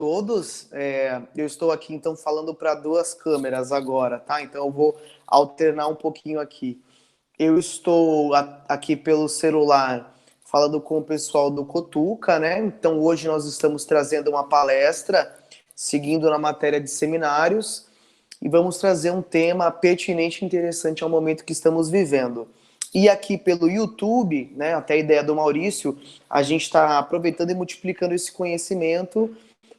todos. Eu estou aqui, então, falando para duas câmeras agora, tá? Então, eu vou alternar um pouquinho aqui. Eu estou aqui pelo celular falando com o pessoal do Cotuca, né? Então, hoje nós estamos trazendo uma palestra, seguindo na matéria de seminários, e vamos trazer um tema pertinente e interessante ao momento que estamos vivendo. E aqui pelo YouTube, né, até a ideia do Maurício, a gente está aproveitando e multiplicando esse conhecimento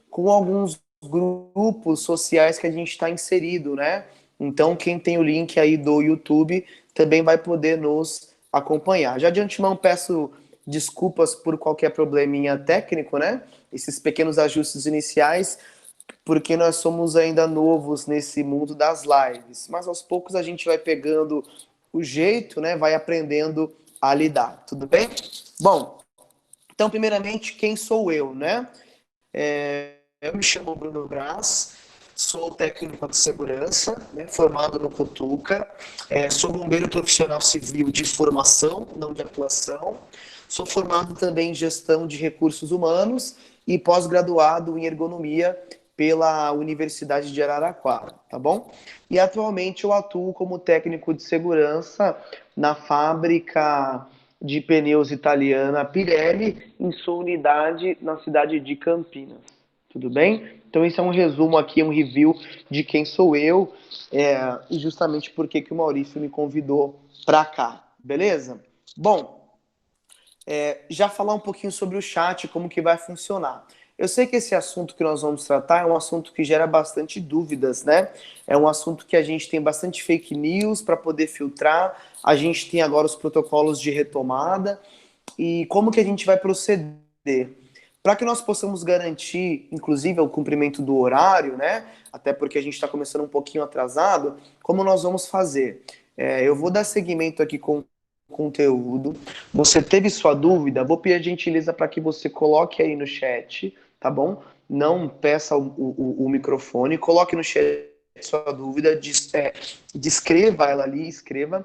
com alguns grupos sociais que a gente está inserido, né? Então, quem tem o link aí do YouTube também vai poder nos acompanhar. Já de antemão peço desculpas por qualquer probleminha técnico, né? Esses pequenos ajustes iniciais, porque nós somos ainda novos nesse mundo das lives. Mas aos poucos a gente vai pegando o jeito, né? Vai aprendendo a lidar. Tudo bem? Bom, então, primeiramente, quem sou eu, né? Eu me chamo Bruno Braz, sou técnico de segurança, né, formado no Cotuca, sou bombeiro profissional civil de formação, não de atuação, sou formado também em gestão de recursos humanos e pós-graduado em ergonomia pela Universidade de Araraquara, tá bom? E atualmente eu atuo como técnico de segurança na fábrica de pneus italiana Pirelli, em sua unidade na cidade de Campinas. Tudo bem? Então esse é um resumo aqui, um review de quem sou eu e justamente por que o Maurício me convidou para cá, beleza? Bom, já falar um pouquinho sobre o chat, como que vai funcionar. Eu sei que esse assunto que nós vamos tratar é um assunto que gera bastante dúvidas, né? É um assunto que a gente tem bastante fake news para poder filtrar, a gente tem agora os protocolos de retomada, e como que a gente vai proceder? Para que nós possamos garantir, inclusive, o cumprimento do horário, né? Até porque a gente está começando um pouquinho atrasado, como nós vamos fazer? Eu vou dar seguimento aqui com o conteúdo. Você teve sua dúvida? Vou pedir a gentileza para que você coloque aí no chat, tá bom? Não peça o microfone, coloque no chat sua dúvida, descreva ela ali, escreva.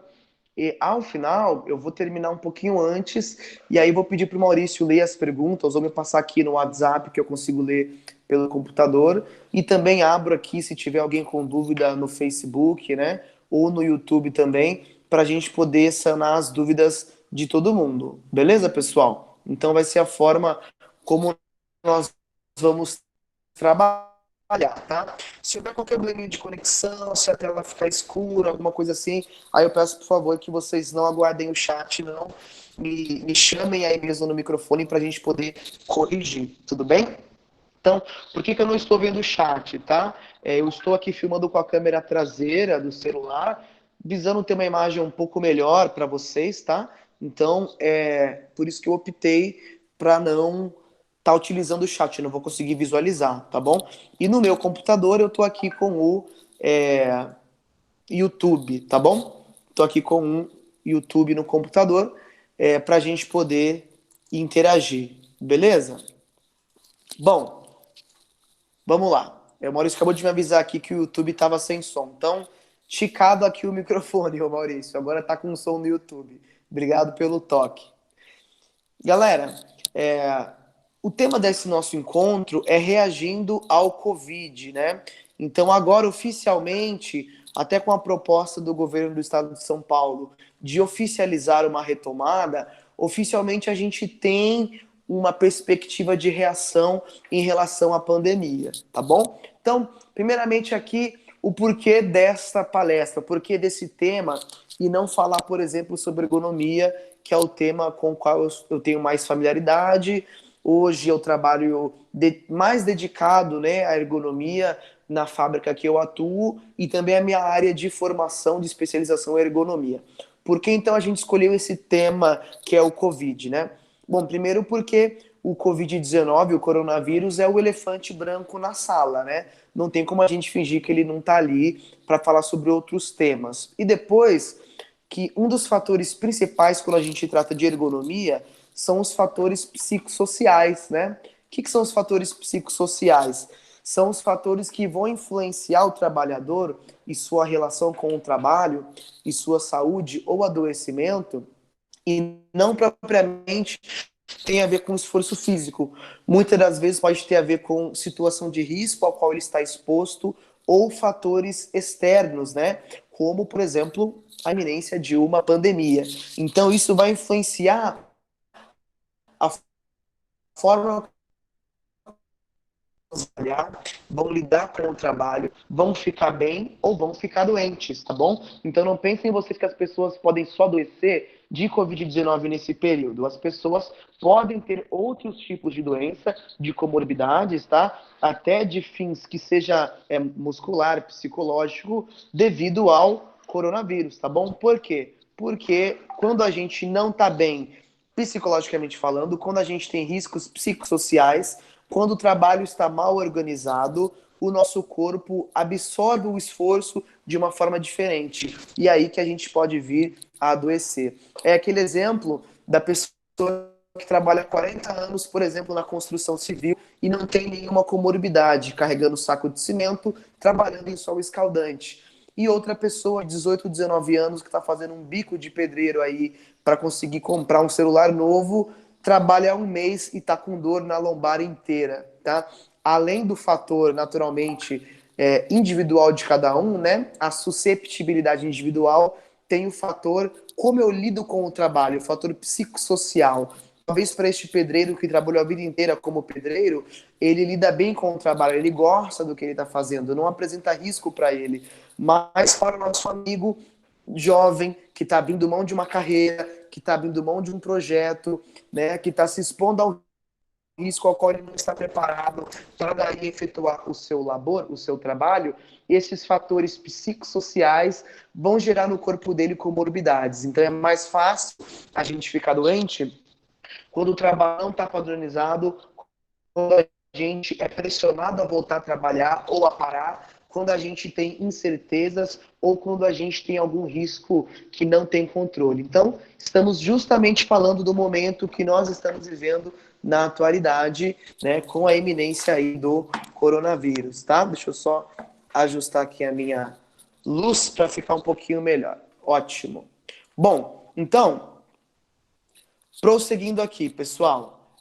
E ao final, eu vou terminar um pouquinho antes, e aí vou pedir para o Maurício ler as perguntas, ou me passar aqui no WhatsApp, que eu consigo ler pelo computador. E também abro aqui, se tiver alguém com dúvida no Facebook, né? Ou no YouTube também, para a gente poder sanar as dúvidas de todo mundo. Beleza, pessoal? Então vai ser a forma como nós vamos trabalhar, tá? Se houver qualquer probleminha de conexão, se a tela ficar escura, alguma coisa assim, aí eu peço, por favor, que vocês não aguardem o chat, não. Me chamem aí mesmo no microfone para a gente poder corrigir, tudo bem? Então, por que eu não estou vendo o chat, tá? Eu estou aqui filmando com a câmera traseira do celular, visando ter uma imagem um pouco melhor para vocês, tá? Então, por isso que eu optei para não estar utilizando o chat, eu não vou conseguir visualizar, tá bom? E no meu computador eu estou aqui com o YouTube, tá bom? Estou aqui com um YouTube no computador para a gente poder interagir, beleza? Bom, vamos lá. O Maurício acabou de me avisar aqui que o YouTube estava sem som. Então, ticado aqui o microfone, ô Maurício. Agora tá com som no YouTube. Obrigado pelo toque. Galera, o tema desse nosso encontro é reagindo ao Covid, né? Então, agora, oficialmente, até com a proposta do governo do estado de São Paulo de oficializar uma retomada, oficialmente a gente tem uma perspectiva de reação em relação à pandemia, tá bom? Então, primeiramente aqui, o porquê dessa palestra, o porquê desse tema, e não falar, por exemplo, sobre ergonomia, que é o tema com o qual eu tenho mais familiaridade. Hoje eu trabalho mais dedicado, né, à ergonomia na fábrica que eu atuo e também a minha área de formação, de especialização em ergonomia. Por que então a gente escolheu esse tema que é o Covid, né? Bom, primeiro porque o Covid-19, o coronavírus, é o elefante branco na sala, né? Não tem como a gente fingir que ele não está ali para falar sobre outros temas. E depois que um dos fatores principais quando a gente trata de ergonomia são os fatores psicossociais, né? O que são os fatores psicossociais? São os fatores que vão influenciar o trabalhador e sua relação com o trabalho, e sua saúde ou adoecimento, e não propriamente tem a ver com esforço físico. Muitas das vezes pode ter a ver com situação de risco ao qual ele está exposto ou fatores externos, né? Como, por exemplo, a iminência de uma pandemia. Então, isso vai influenciar a forma trabalhar, vão lidar com o trabalho, vão ficar bem ou vão ficar doentes, tá bom? Então não pensem vocês que as pessoas podem só adoecer de Covid-19 nesse período. As pessoas podem ter outros tipos de doença, de comorbidades, tá? Até de fins que seja muscular, psicológico, devido ao coronavírus, tá bom? Por quê? Porque quando a gente não tá bem psicologicamente falando, quando a gente tem riscos psicossociais, quando o trabalho está mal organizado, o nosso corpo absorve o esforço de uma forma diferente. E é aí que a gente pode vir a adoecer. É aquele exemplo da pessoa que trabalha 40 anos, por exemplo, na construção civil e não tem nenhuma comorbidade, carregando saco de cimento, trabalhando em sol escaldante. E outra pessoa, 18, 19 anos, que está fazendo um bico de pedreiro aí para conseguir comprar um celular novo, trabalha um mês e está com dor na lombar inteira, tá? Além do fator, naturalmente, individual de cada um, né? A susceptibilidade individual tem o fator como eu lido com o trabalho, o fator psicossocial. Talvez para este pedreiro que trabalhou a vida inteira como pedreiro, ele lida bem com o trabalho, ele gosta do que ele está fazendo, não apresenta risco para ele. Mas para o nosso amigo jovem que está abrindo mão de uma carreira, que está abrindo mão de um projeto, né, que está se expondo ao risco ao qual ele não está preparado para daí efetuar o seu labor, o seu trabalho, esses fatores psicossociais vão gerar no corpo dele comorbidades. Então é mais fácil a gente ficar doente quando o trabalho não está padronizado, quando a gente é pressionado a voltar a trabalhar ou a parar, quando a gente tem incertezas ou quando a gente tem algum risco que não tem controle. Então, estamos justamente falando do momento que nós estamos vivendo na atualidade, né, com a iminência aí do coronavírus, tá? Deixa eu só ajustar aqui a minha luz para ficar um pouquinho melhor. Ótimo. Bom, então, prosseguindo aqui, pessoal,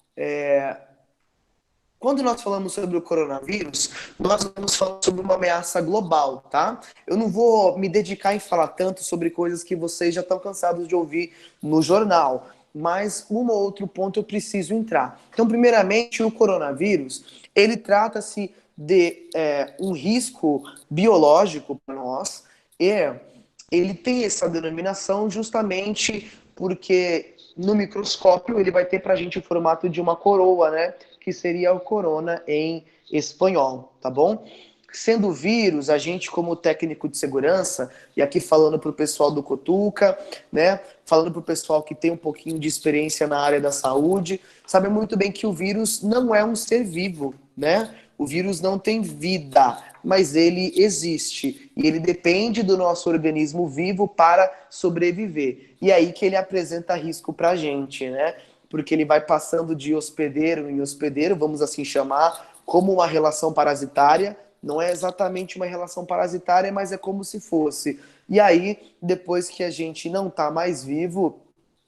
quando nós falamos sobre o coronavírus, nós vamos falar sobre uma ameaça global, tá? Eu não vou me dedicar em falar tanto sobre coisas que vocês já estão cansados de ouvir no jornal, mas um ou outro ponto eu preciso entrar. Então, primeiramente, o coronavírus, ele trata-se de um risco biológico para nós e ele tem essa denominação justamente porque no microscópio ele vai ter para a gente o formato de uma coroa, né? Que seria o corona em espanhol, tá bom? Sendo vírus, a gente como técnico de segurança, e aqui falando para o pessoal do Cotuca, né, falando para o pessoal que tem um pouquinho de experiência na área da saúde, sabe muito bem que o vírus não é um ser vivo, né? O vírus não tem vida, mas ele existe e ele depende do nosso organismo vivo para sobreviver. E aí que ele apresenta risco para a gente, né? Porque ele vai passando de hospedeiro em hospedeiro, vamos assim chamar, como uma relação parasitária. Não é exatamente uma relação parasitária, mas é como se fosse. E aí, depois que a gente não está mais vivo,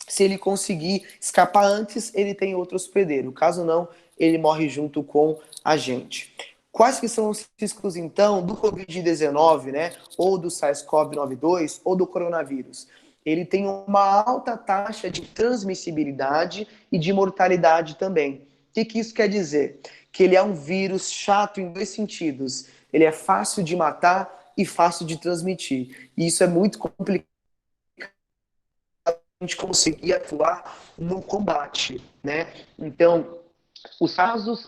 se ele conseguir escapar antes, ele tem outro hospedeiro. Caso não, ele morre junto com a gente. Quais que são os riscos, então, do Covid-19, né? Ou do SARS-CoV-2, ou do coronavírus? Ele tem uma alta taxa de transmissibilidade e de mortalidade também. O que isso quer dizer? Que ele é um vírus chato em dois sentidos. Ele é fácil de matar e fácil de transmitir. E isso é muito complicado a gente conseguir atuar no combate, né? Então, os casos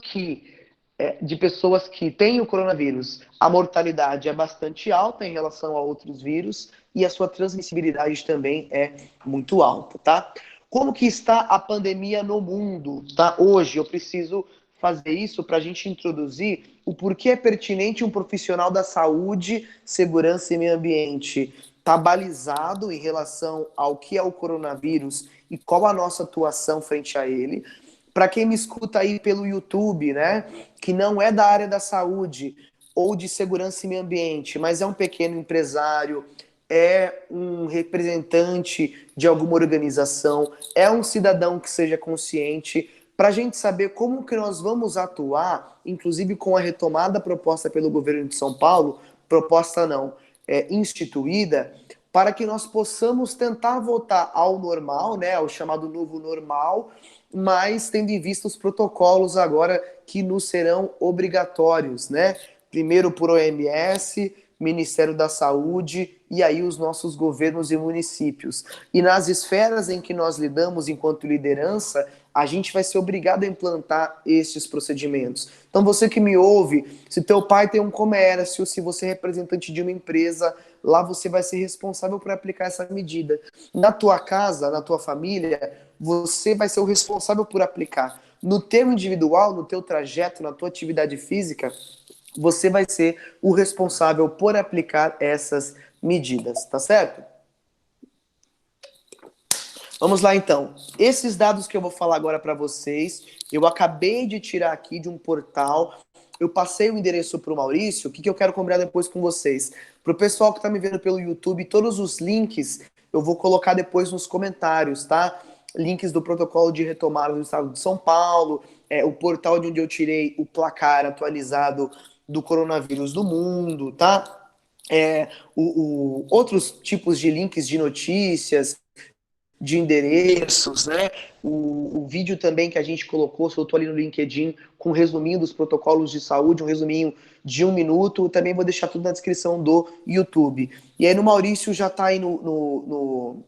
de pessoas que têm o coronavírus, a mortalidade é bastante alta em relação a outros vírus e a sua transmissibilidade também é muito alta, tá? Como que está a pandemia no mundo, tá? Hoje eu preciso fazer isso para a gente introduzir o porquê é pertinente um profissional da saúde, segurança e meio ambiente estar balizado em relação ao que é o coronavírus e qual a nossa atuação frente a ele. Para quem me escuta aí pelo YouTube, né, que não é da área da saúde ou de segurança e meio ambiente, mas é um pequeno empresário, é um representante de alguma organização, é um cidadão que seja consciente, para a gente saber como que nós vamos atuar, inclusive com a retomada proposta pelo governo de São Paulo, proposta não, instituída, para que nós possamos tentar voltar ao normal, né, ao chamado novo normal, mas tendo em vista os protocolos agora que nos serão obrigatórios, né? Primeiro por OMS, Ministério da Saúde e aí os nossos governos e municípios. E nas esferas em que nós lidamos enquanto liderança, a gente vai ser obrigado a implantar estes procedimentos. Então você que me ouve, se teu pai tem um comércio, se você é representante de uma empresa, lá você vai ser responsável por aplicar essa medida. Na tua casa, na tua família, você vai ser o responsável por aplicar. No teu individual, no teu trajeto, na tua atividade física, você vai ser o responsável por aplicar essas medidas, tá certo? Vamos lá então. Esses dados que eu vou falar agora para vocês, eu acabei de tirar aqui de um portal. Eu passei o endereço para o Maurício. O que eu quero combinar depois com vocês? Para o pessoal que está me vendo pelo YouTube, todos os links eu vou colocar depois nos comentários, tá? Links do protocolo de retomada do estado de São Paulo, o portal de onde eu tirei o placar atualizado do coronavírus do mundo, tá? Outros tipos de links de notícias, de endereços, né? O vídeo também que a gente colocou, soltou ali no LinkedIn, com um resuminho dos protocolos de saúde, um resuminho de 1 minuto, também vou deixar tudo na descrição do YouTube. E aí no Maurício já tá aí no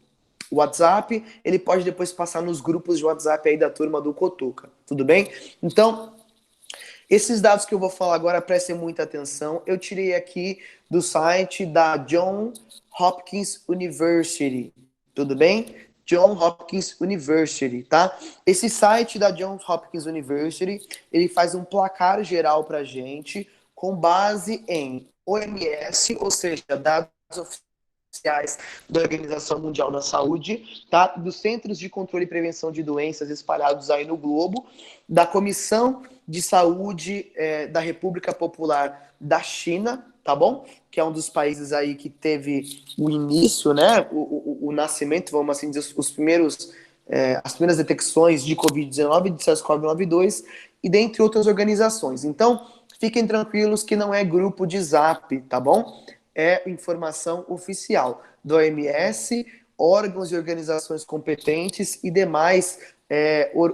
WhatsApp, ele pode depois passar nos grupos de WhatsApp aí da turma do Cotuca, tudo bem? Então, esses dados que eu vou falar agora, prestem muita atenção, eu tirei aqui do site da Johns Hopkins University, tudo bem? Johns Hopkins University, tá? Esse site da Johns Hopkins University, ele faz um placar geral pra gente, com base em OMS, ou seja, dados oficiais da Organização Mundial da Saúde, tá? Dos Centros de Controle e Prevenção de Doenças espalhados aí no globo, da Comissão de Saúde da República Popular da China, tá bom? Que é um dos países aí que teve o início, né? O nascimento, vamos assim dizer, as primeiras detecções de Covid-19, de SARS-CoV-2 e dentre outras organizações. Então, fiquem tranquilos que não é grupo de zap, tá bom? É informação oficial do OMS, órgãos e organizações competentes e demais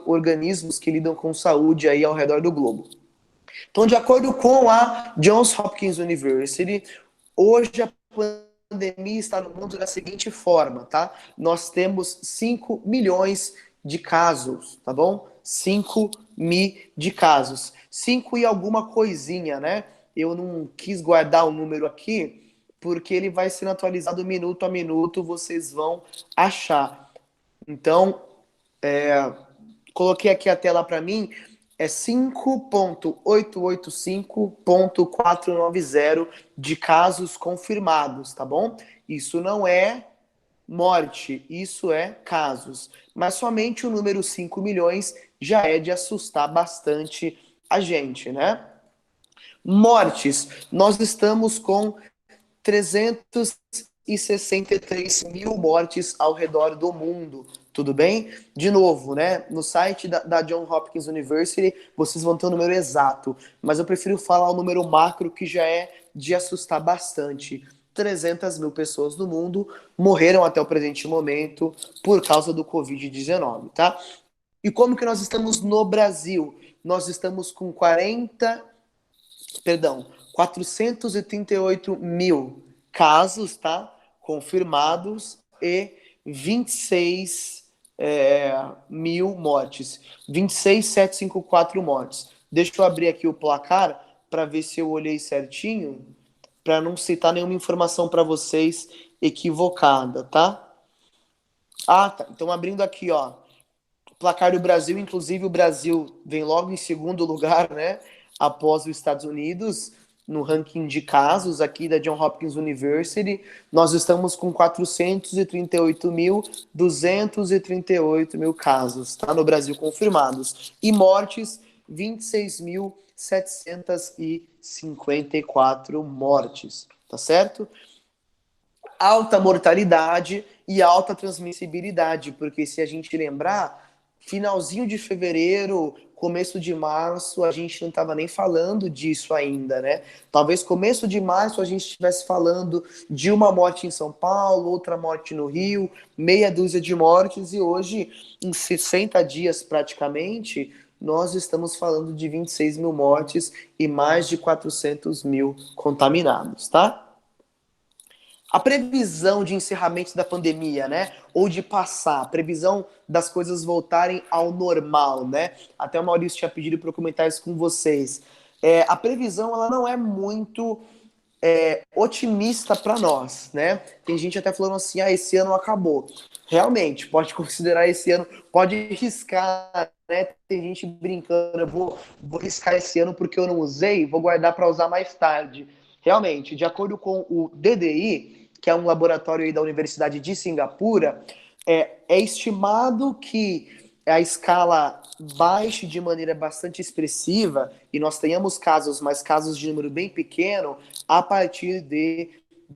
organismos que lidam com saúde aí ao redor do globo. Então, de acordo com a Johns Hopkins University, hoje a pandemia está no mundo da seguinte forma, tá? Nós temos 5 milhões de casos, tá bom? 5 mil de casos. 5 e alguma coisinha, né? Eu não quis guardar o número aqui, porque ele vai sendo atualizado minuto a minuto, vocês vão achar. Então, coloquei aqui a tela para mim, é 5.885.490 de casos confirmados, tá bom? Isso não é morte, isso é casos. Mas somente o número 5 milhões já é de assustar bastante a gente, né? Mortes, nós estamos com 363 mil mortes ao redor do mundo, tudo bem? De novo, né? No site da Johns Hopkins University, vocês vão ter o número exato, mas eu prefiro falar o número macro, que já é de assustar bastante. 300 mil pessoas no mundo morreram até o presente momento por causa do Covid-19, tá? E como que nós estamos no Brasil? Nós estamos com 438 mil casos, tá? Confirmados e 26 mil mortes. 26.754 mortes. Deixa eu abrir aqui o placar para ver se eu olhei certinho, para não citar nenhuma informação para vocês equivocada, tá? Ah, tá. Então abrindo aqui, ó, placar do Brasil, inclusive o Brasil vem logo em segundo lugar, né? Após os Estados Unidos, no ranking de casos aqui da Johns Hopkins University, nós estamos com 438.238 mil casos, tá? No Brasil confirmados. E mortes, 26.754 mortes, tá certo? alta mortalidade e alta transmissibilidade, porque se a gente lembrar, finalzinho de fevereiro, começo de março, a gente não estava nem falando disso ainda, né? Talvez começo de março a gente estivesse falando de uma morte em São Paulo, outra morte no Rio, meia dúzia de mortes, e hoje, em 60 dias praticamente, nós estamos falando de 26 mil mortes e mais de 400 mil contaminados, tá? A previsão de encerramento da pandemia, né? Ou de passar, a previsão das coisas voltarem ao normal, né? Até o Maurício tinha pedido para eu comentar isso com vocês. A previsão ela não é muito otimista para nós, né? Tem gente até falando assim, esse ano acabou. Realmente, pode considerar esse ano, pode riscar, né? Tem gente brincando, vou riscar esse ano porque eu não usei, vou guardar para usar mais tarde. Realmente, de acordo com o DDI, que é um laboratório aí da Universidade de Singapura, é estimado que a escala baixe de maneira bastante expressiva e nós tenhamos casos, mas casos de número bem pequeno, a partir de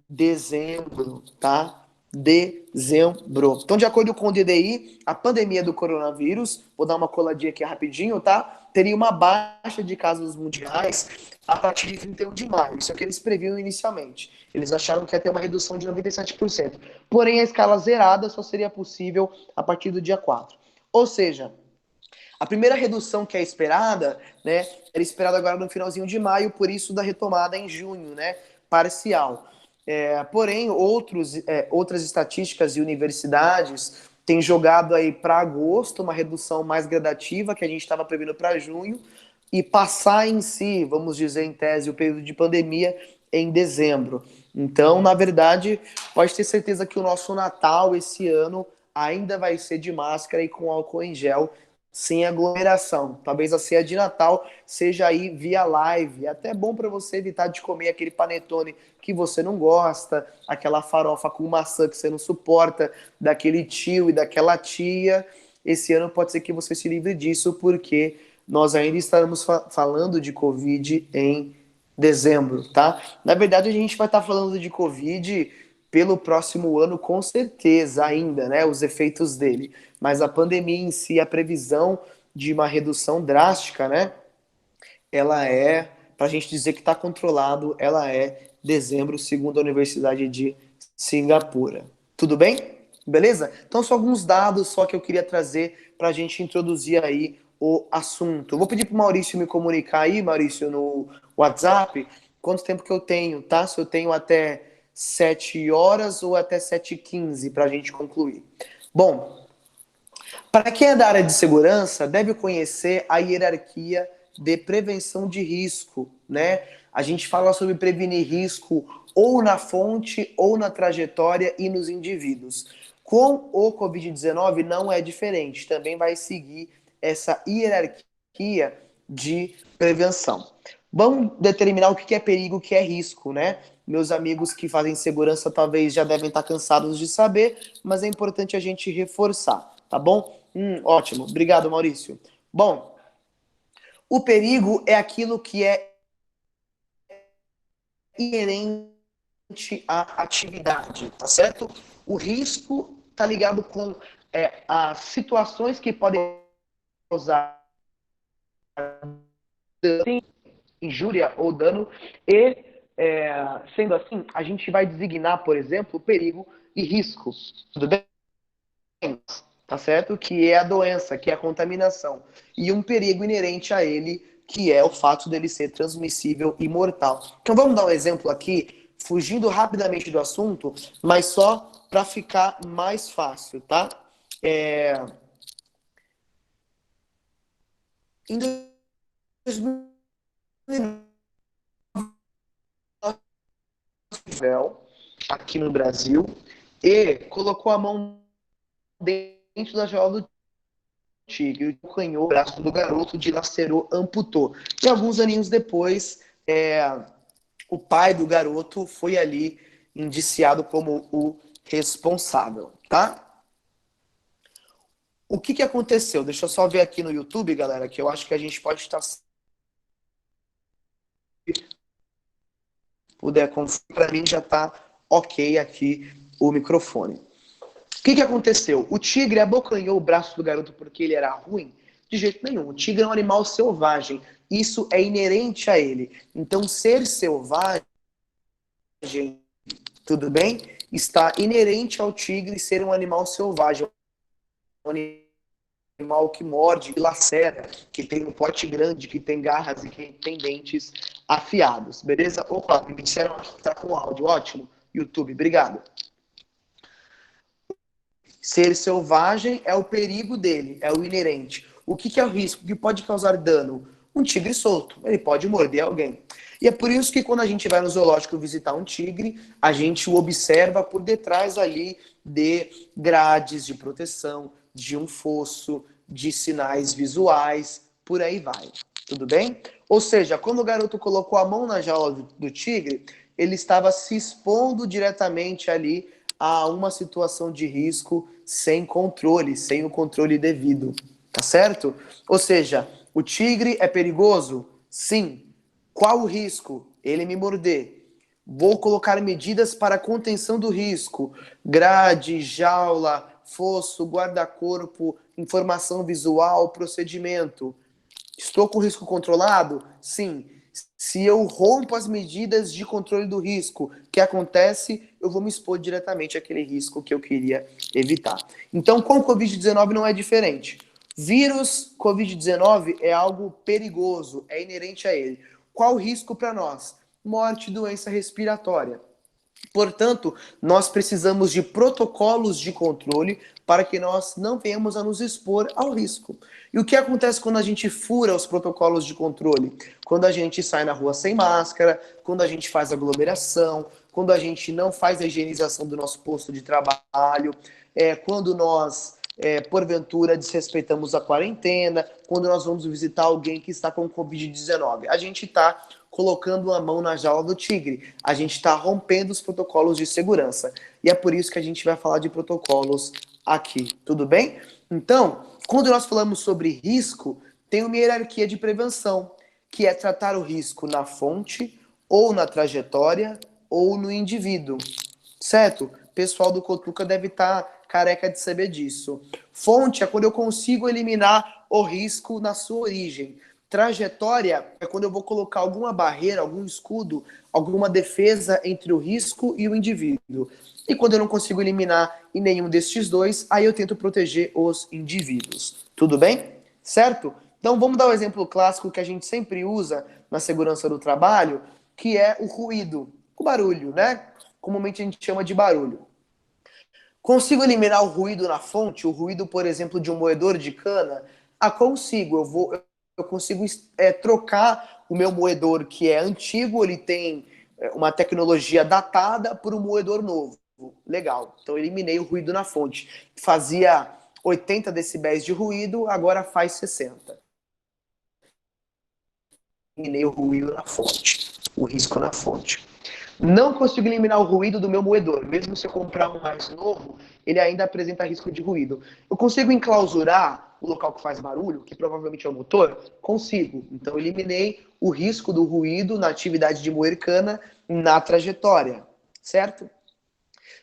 dezembro, tá? Dezembro. Então, de acordo com o DDI, a pandemia do coronavírus, vou dar uma coladinha aqui rapidinho, tá? Teria uma baixa de casos mundiais a partir de 31 de maio. Isso é o que eles previam inicialmente. Eles acharam que ia ter uma redução de 97%. Porém, a escala zerada só seria possível a partir do dia 4. Ou seja, a primeira redução que é esperada, né, era esperada agora no finalzinho de maio, por isso da retomada em junho, né, parcial. Porém, outras estatísticas e universidades têm jogado aí para agosto uma redução mais gradativa que a gente estava prevendo para junho e passar em si, vamos dizer em tese, o período de pandemia em dezembro. Então, na verdade, pode ter certeza que o nosso Natal esse ano ainda vai ser de máscara e com álcool em gel, sem aglomeração. Talvez a ceia de Natal seja aí via live. É até bom para você evitar de comer aquele panetone que você não gosta, aquela farofa com maçã que você não suporta, daquele tio e daquela tia. Esse ano pode ser que você se livre disso, porque nós ainda estaremos falando de Covid em dezembro, tá? Na verdade, a gente vai estar falando de Covid pelo próximo ano, com certeza, ainda, né? Os efeitos dele. Mas a pandemia em si, a previsão de uma redução drástica, né? Ela para a gente dizer que está controlado, ela é dezembro, segundo a Universidade de Singapura. Tudo bem? Beleza? Então, são alguns dados só que eu queria trazer para a gente introduzir aí o assunto. Eu vou pedir para o Maurício me comunicar aí, Maurício, no WhatsApp, quanto tempo que eu tenho, tá? Se eu tenho até 7 horas ou até 7h15 para a gente concluir. Bom, para quem é da área de segurança, deve conhecer a hierarquia de prevenção de risco, né? A gente fala sobre prevenir risco ou na fonte, ou na trajetória e nos indivíduos. Com o Covid-19 não é diferente, também vai seguir essa hierarquia de prevenção. Vamos determinar o que é perigo, o que é risco, né? Meus amigos que fazem segurança talvez já devem estar cansados de saber, mas é importante a gente reforçar, tá bom? Ótimo, obrigado, Maurício. Bom, o perigo é aquilo que é inerente à atividade, tá certo? O risco está ligado com as situações que podem causar injúria ou dano e, sendo assim, a gente vai designar, por exemplo, perigo e risco. Tudo bem? Tá certo? Que é a doença, que é a contaminação. E um perigo inerente a ele, que é o fato dele ser transmissível e mortal. Então vamos dar um exemplo aqui, fugindo rapidamente do assunto, mas só para ficar mais fácil, tá? Em 2009, aqui no Brasil, e colocou a mão dentro da jaula do tigre, arranhou o braço do garoto, dilacerou, amputou. E alguns aninhos depois, o pai do garoto foi ali indiciado como o responsável, tá? O que aconteceu? Deixa eu só ver aqui no YouTube, galera, que eu acho que a gente pode estar... puder conferir, para mim já está ok aqui o microfone. O que aconteceu? O tigre abocanhou o braço do garoto porque ele era ruim? De jeito nenhum. O tigre é um animal selvagem. Isso é inerente a ele. Então, ser selvagem, tudo bem? Está inerente ao tigre ser um animal selvagem. Um animal que morde, que lacera, que tem um pote grande, que tem garras e que tem dentes afiados. Beleza? Opa, me disseram que está com áudio. Ótimo. YouTube, obrigado. Ser selvagem é o perigo dele, é o inerente. O que é o risco? O que pode causar dano? Um tigre solto, ele pode morder alguém. E é por isso que quando a gente vai no zoológico visitar um tigre, a gente o observa por detrás ali de grades de proteção, de um fosso, de sinais visuais, por aí vai. Tudo bem? Ou seja, quando o garoto colocou a mão na jaula do tigre, ele estava se expondo diretamente ali a uma situação de risco sem controle, sem o controle devido, tá certo? Ou seja, o tigre é perigoso? Sim. Qual o risco? Ele me morder. Vou colocar medidas para contenção do risco: grade, jaula, fosso, guarda-corpo, informação visual, procedimento. Estou com risco controlado? Sim. Se eu rompo as medidas de controle do risco, o que acontece? Eu vou me expor diretamente àquele risco que eu queria evitar. Então, com o Covid-19 não é diferente. Vírus Covid-19 é algo perigoso, é inerente a ele. Qual o risco para nós? Morte, doença respiratória. Portanto, nós precisamos de protocolos de controle para que nós não venhamos a nos expor ao risco. E o que acontece quando a gente fura os protocolos de controle? Quando a gente sai na rua sem máscara, quando a gente faz aglomeração, quando a gente não faz a higienização do nosso posto de trabalho, quando nós, porventura, desrespeitamos a quarentena, quando nós vamos visitar alguém que está com Covid-19. A gente está colocando a mão na jaula do tigre. A gente está rompendo os protocolos de segurança. E é por isso que a gente vai falar de protocolos aqui. Tudo bem? Então, quando nós falamos sobre risco, tem uma hierarquia de prevenção, que é tratar o risco na fonte, ou na trajetória, ou no indivíduo. Certo? O pessoal do Cotuca deve estar careca de saber disso. Fonte é quando eu consigo eliminar o risco na sua origem. Trajetória é quando eu vou colocar alguma barreira, algum escudo, alguma defesa entre o risco e o indivíduo. E quando eu não consigo eliminar em nenhum destes dois, aí eu tento proteger os indivíduos. Tudo bem? Certo? Então vamos dar um exemplo clássico que a gente sempre usa na segurança do trabalho, que é o ruído, o barulho, né? Comumente a gente chama de barulho. Consigo eliminar o ruído na fonte? O ruído, por exemplo, de um moedor de cana? Ah, consigo. Eu consigo trocar o meu moedor, que é antigo, ele tem uma tecnologia datada, por um moedor novo. Legal. Então, eliminei o ruído na fonte. Fazia 80 decibéis de ruído, agora faz 60. Eliminei o ruído na fonte. O risco na fonte. Não consigo eliminar o ruído do meu moedor. Mesmo se eu comprar um mais novo, ele ainda apresenta risco de ruído. Eu consigo enclausurar o local que faz barulho, que provavelmente é o motor? Consigo. Então, eliminei o risco do ruído na atividade de moer cana na trajetória, certo?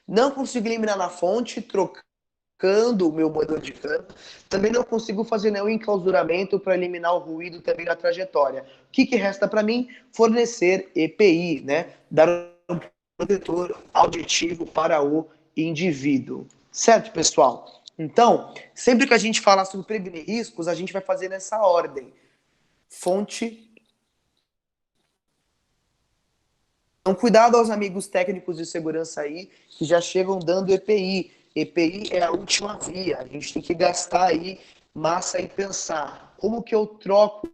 Não consigo eliminar na fonte, trocando o meu moedor de cana. Também não consigo fazer nenhum enclausuramento para eliminar o ruído também na trajetória. O que resta para mim? Fornecer EPI, né? Dar um protetor auditivo para o indivíduo. Certo, pessoal? Então, sempre que a gente falar sobre prevenir riscos, a gente vai fazer nessa ordem. Fonte. Então, cuidado aos amigos técnicos de segurança aí, que já chegam dando EPI. EPI é a última via. A gente tem que gastar aí massa e pensar. Como que eu troco,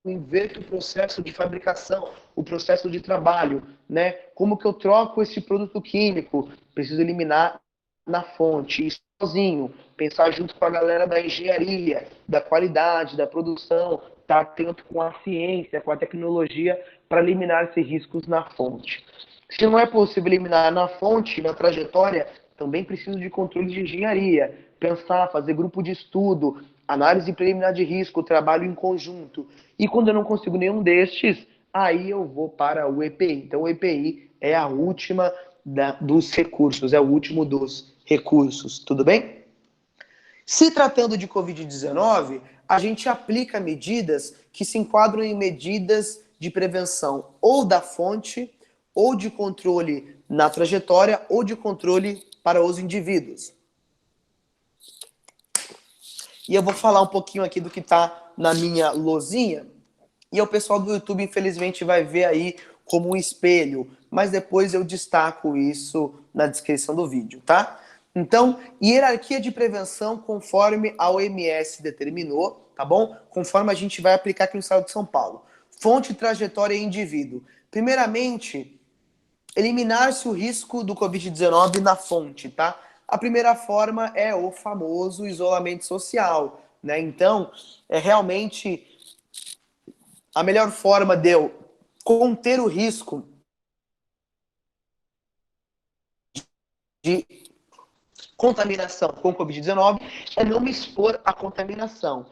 inverto o processo de fabricação, o processo de trabalho, né? Como que eu troco esse produto químico? Preciso eliminar na fonte, isso sozinho, pensar junto com a galera da engenharia, da qualidade, da produção, estar atento com a ciência, com a tecnologia, para eliminar esses riscos na fonte. Se não é possível eliminar na fonte, na trajetória, também preciso de controle de engenharia, pensar, fazer grupo de estudo, análise preliminar de risco, trabalho em conjunto. E quando eu não consigo nenhum destes, aí eu vou para o EPI. Então o EPI é a última dos recursos, é o último dos recursos, tudo bem? Se tratando de Covid-19, a gente aplica medidas que se enquadram em medidas de prevenção ou da fonte, ou de controle na trajetória, ou de controle para os indivíduos. E eu vou falar um pouquinho aqui do que está na minha lousinha, e o pessoal do YouTube, infelizmente, vai ver aí como um espelho, mas depois eu destaco isso na descrição do vídeo, tá? Então, hierarquia de prevenção conforme a OMS determinou, tá bom? Conforme a gente vai aplicar aqui no estado de São Paulo. Fonte, trajetória e indivíduo. Primeiramente, eliminar-se o risco do Covid-19 na fonte, tá? A primeira forma é o famoso isolamento social, né? Então, é realmente a melhor forma de eu conter o risco de contaminação com Covid-19 é não me expor à contaminação.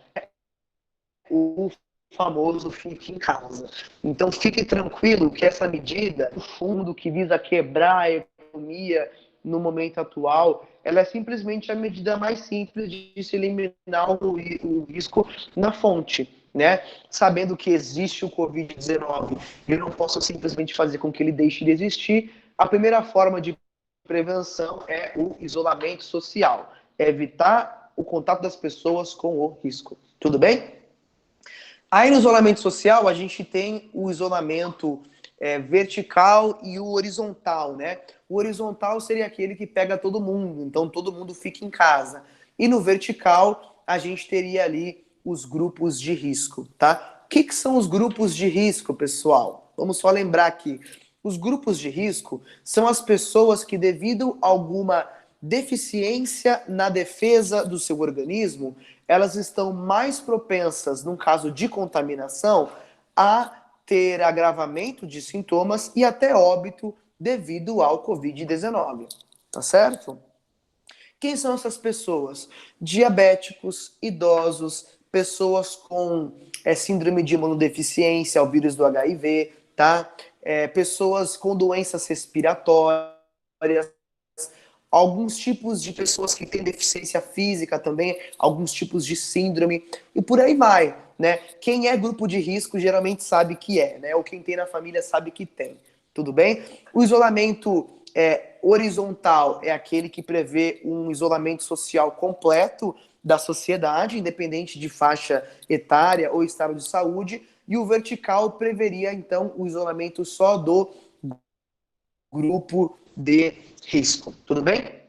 O famoso fique em casa. Então fique tranquilo que essa medida, o fundo que visa quebrar a economia no momento atual, ela é simplesmente a medida mais simples de se eliminar o risco na fonte, né? Sabendo que existe o Covid-19, eu não posso simplesmente fazer com que ele deixe de existir. A primeira forma de prevenção é o isolamento social, é evitar o contato das pessoas com o risco. Tudo bem? Aí no isolamento social a gente tem o isolamento vertical e o horizontal, né? O horizontal seria aquele que pega todo mundo, então todo mundo fica em casa. E no vertical a gente teria ali os grupos de risco, tá? O que são os grupos de risco, pessoal? Vamos só lembrar aqui. Os grupos de risco são as pessoas que, devido a alguma deficiência na defesa do seu organismo, elas estão mais propensas, num caso de contaminação, a ter agravamento de sintomas e até óbito devido ao Covid-19. Tá certo? Quem são essas pessoas? Diabéticos, idosos, pessoas com síndrome de imunodeficiência ao vírus do HIV, tá? Pessoas com doenças respiratórias, alguns tipos de pessoas que têm deficiência física também, alguns tipos de síndrome, e por aí vai, né? Quem é grupo de risco geralmente sabe que é, né? Ou quem tem na família sabe que tem, tudo bem? O isolamento horizontal é aquele que prevê um isolamento social completo da sociedade, independente de faixa etária ou estado de saúde, e o vertical preveria, então, o isolamento só do grupo de risco. Tudo bem?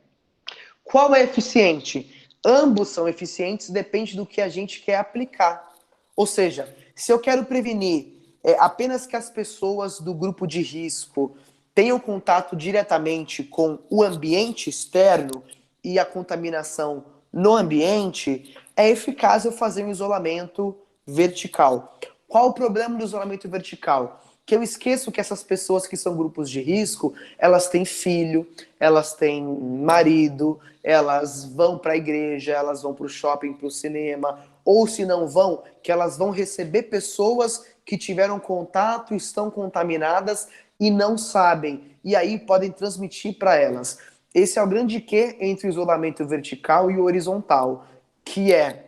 Qual é eficiente? Ambos são eficientes, depende do que a gente quer aplicar. Ou seja, se eu quero prevenir apenas que as pessoas do grupo de risco tenham contato diretamente com o ambiente externo e a contaminação no ambiente, é eficaz eu fazer um isolamento vertical. Qual o problema do isolamento vertical? Que eu esqueço que essas pessoas que são grupos de risco, elas têm filho, elas têm marido, elas vão para a igreja, elas vão para o shopping, para o cinema, ou se não vão, que elas vão receber pessoas que tiveram contato, estão contaminadas e não sabem, e aí podem transmitir para elas. Esse é o grande quê entre o isolamento vertical e o horizontal, que é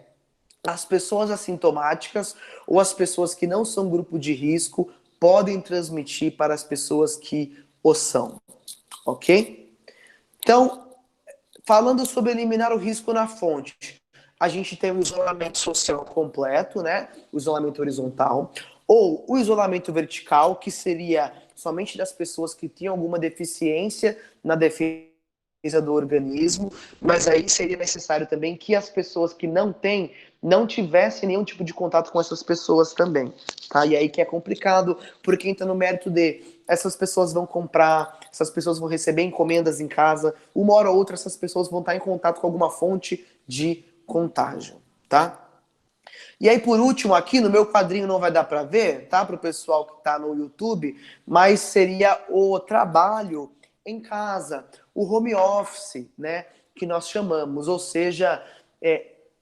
as pessoas assintomáticas ou as pessoas que não são grupo de risco podem transmitir para as pessoas que o são, ok? Então, falando sobre eliminar o risco na fonte, a gente tem o isolamento social completo, né? O isolamento horizontal, ou o isolamento vertical, que seria somente das pessoas que tinham alguma deficiência na defesa do organismo, mas aí seria necessário também que as pessoas que não têm não tivessem nenhum tipo de contato com essas pessoas também, tá? E aí que é complicado, porque entra no mérito de essas pessoas vão comprar, essas pessoas vão receber encomendas em casa, uma hora ou outra essas pessoas vão estar em contato com alguma fonte de contágio, tá? E aí, por último, aqui no meu quadrinho não vai dar para ver, tá? Para o pessoal que está no YouTube, mas seria o trabalho em casa, o home office, né? Que nós chamamos, ou seja,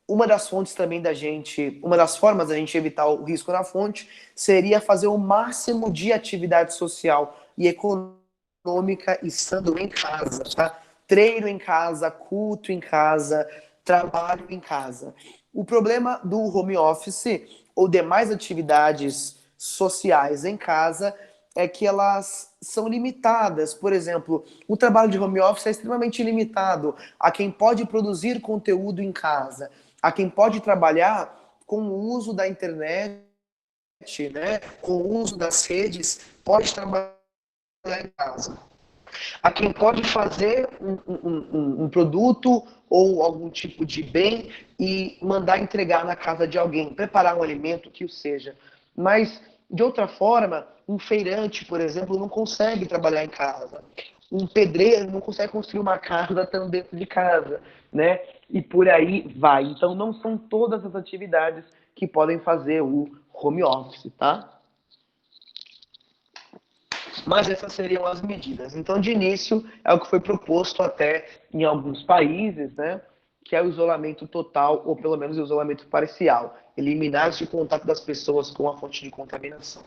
uma das fontes também da gente, uma das formas da gente evitar o risco na fonte seria fazer o máximo de atividade social e econômica econômica estando em casa, tá? Treino em casa, culto em casa, trabalho em casa. O problema do home office ou demais atividades sociais em casa é que elas são limitadas. Por exemplo, o trabalho de home office é extremamente limitado a quem pode produzir conteúdo em casa, a quem pode trabalhar com o uso da internet, né, com o uso das redes, pode trabalhar em casa. A quem pode fazer um produto ou algum tipo de bem e mandar entregar na casa de alguém, preparar um alimento que o seja. Mas, de outra forma, um feirante, por exemplo, não consegue trabalhar em casa. Um pedreiro não consegue construir uma casa estando dentro de casa, né? E por aí vai. Então, não são todas as atividades que podem fazer o home office, tá? Mas essas seriam as medidas. Então, de início, é o que foi proposto até em alguns países, né? Que é o isolamento total, ou pelo menos o isolamento parcial. Eliminar esse contato das pessoas com a fonte de contaminação.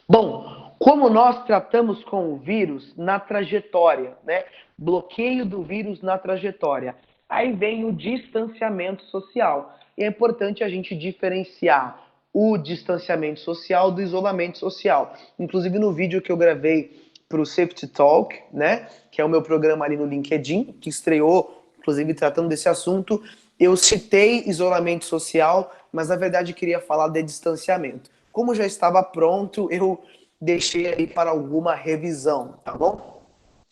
Bom, como nós tratamos com o vírus na trajetória, né? Bloqueio do vírus na trajetória. Aí vem o distanciamento social. E é importante a gente diferenciar o distanciamento social do isolamento social. Inclusive no vídeo que eu gravei para o Safety Talk, né? Que é o meu programa ali no LinkedIn, que estreou, inclusive tratando desse assunto, eu citei isolamento social, mas na verdade queria falar de distanciamento. Como já estava pronto, eu deixei aí para alguma revisão, tá bom?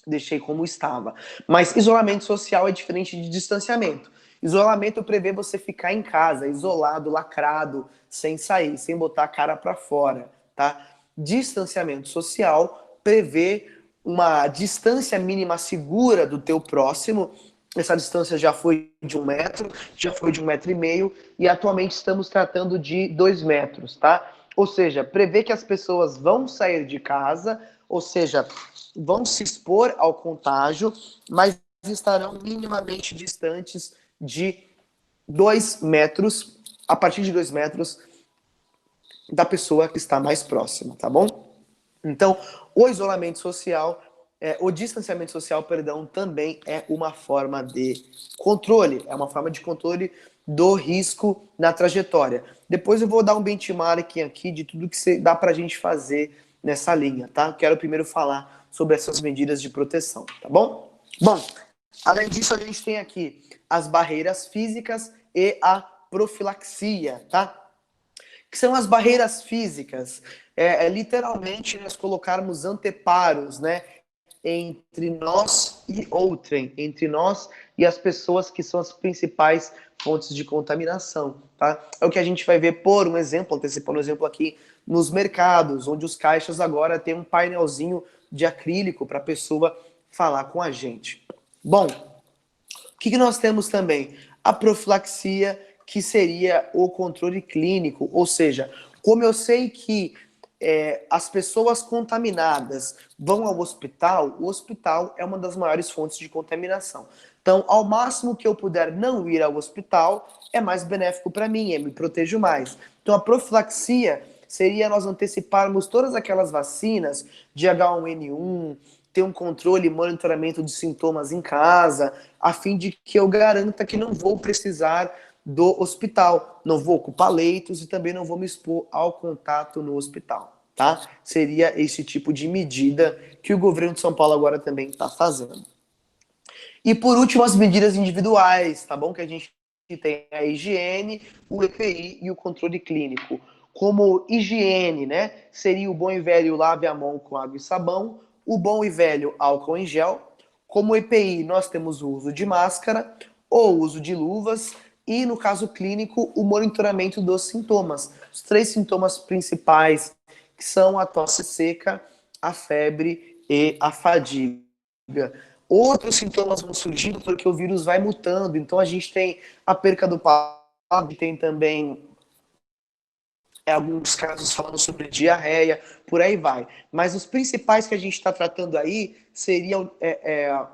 Deixei como estava. Mas isolamento social é diferente de distanciamento. Isolamento prevê você ficar em casa, isolado, lacrado, sem sair, sem botar a cara para fora, tá? Distanciamento social prevê uma distância mínima segura do teu próximo. Essa distância já foi de 1 metro, já foi de 1,5 metro, e atualmente estamos tratando de 2 metros, tá? Ou seja, prevê que as pessoas vão sair de casa, ou seja, vão se expor ao contágio, mas estarão minimamente distantes de 2 metros, a partir de 2 metros da pessoa que está mais próxima, tá bom? Então, o isolamento social, o distanciamento social, perdão, também é uma forma de controle, é uma forma de controle do risco na trajetória. Depois eu vou dar um benchmark aqui de tudo que dá pra gente fazer nessa linha, tá? Quero primeiro falar sobre essas medidas de proteção, tá bom? Bom, além disso, a gente tem aqui as barreiras físicas e a profilaxia, tá? Que são as barreiras físicas. Literalmente nós colocarmos anteparos, né, entre nós e outrem, entre nós e as pessoas que são as principais fontes de contaminação, tá? É o que a gente vai ver, por um exemplo, antecipando um exemplo aqui, nos mercados, onde os caixas agora têm um painelzinho de acrílico para a pessoa falar com a gente. Bom, o que nós temos também? A profilaxia, que seria o controle clínico, ou seja, como eu sei que as pessoas contaminadas vão ao hospital, o hospital é uma das maiores fontes de contaminação. Então, ao máximo que eu puder não ir ao hospital, é mais benéfico para mim, me protejo mais. Então, a profilaxia seria nós anteciparmos todas aquelas vacinas de H1N1, ter um controle e monitoramento de sintomas em casa, a fim de que eu garanta que não vou precisar do hospital, não vou ocupar leitos e também não vou me expor ao contato no hospital, tá? Seria esse tipo de medida que o governo de São Paulo agora também está fazendo. E por último, as medidas individuais, tá bom? Que a gente tem a higiene, o EPI e o controle clínico. Como higiene, né? Seria o bom e velho lave a mão com água e sabão, o bom e velho álcool em gel. Como EPI, nós temos o uso de máscara, o uso de luvas e, no caso clínico, o monitoramento dos sintomas. Os 3 sintomas principais, que são a tosse seca, a febre e a fadiga. Outros sintomas vão surgindo porque o vírus vai mutando. Então a gente tem a perca do paladar, tem também alguns casos falando sobre diarreia, por aí vai. Mas os principais que a gente está tratando aí seriam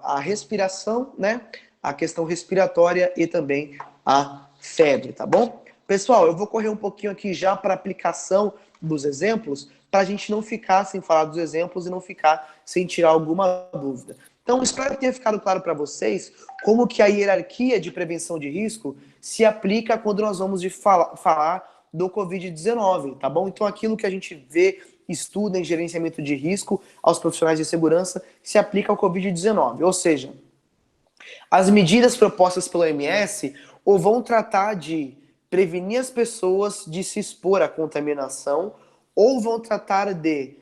a respiração, né? A questão respiratória e também a febre, tá bom? Pessoal, eu vou correr um pouquinho aqui já para a aplicação dos exemplos, para a gente não ficar sem falar dos exemplos e não ficar sem tirar alguma dúvida. Então, espero que tenha ficado claro para vocês como que a hierarquia de prevenção de risco se aplica quando nós vamos falar do Covid-19, tá bom? Então, aquilo que a gente vê, estuda em gerenciamento de risco aos profissionais de segurança se aplica ao Covid-19, ou seja, as medidas propostas pela OMS ou vão tratar de prevenir as pessoas de se expor à contaminação ou vão tratar de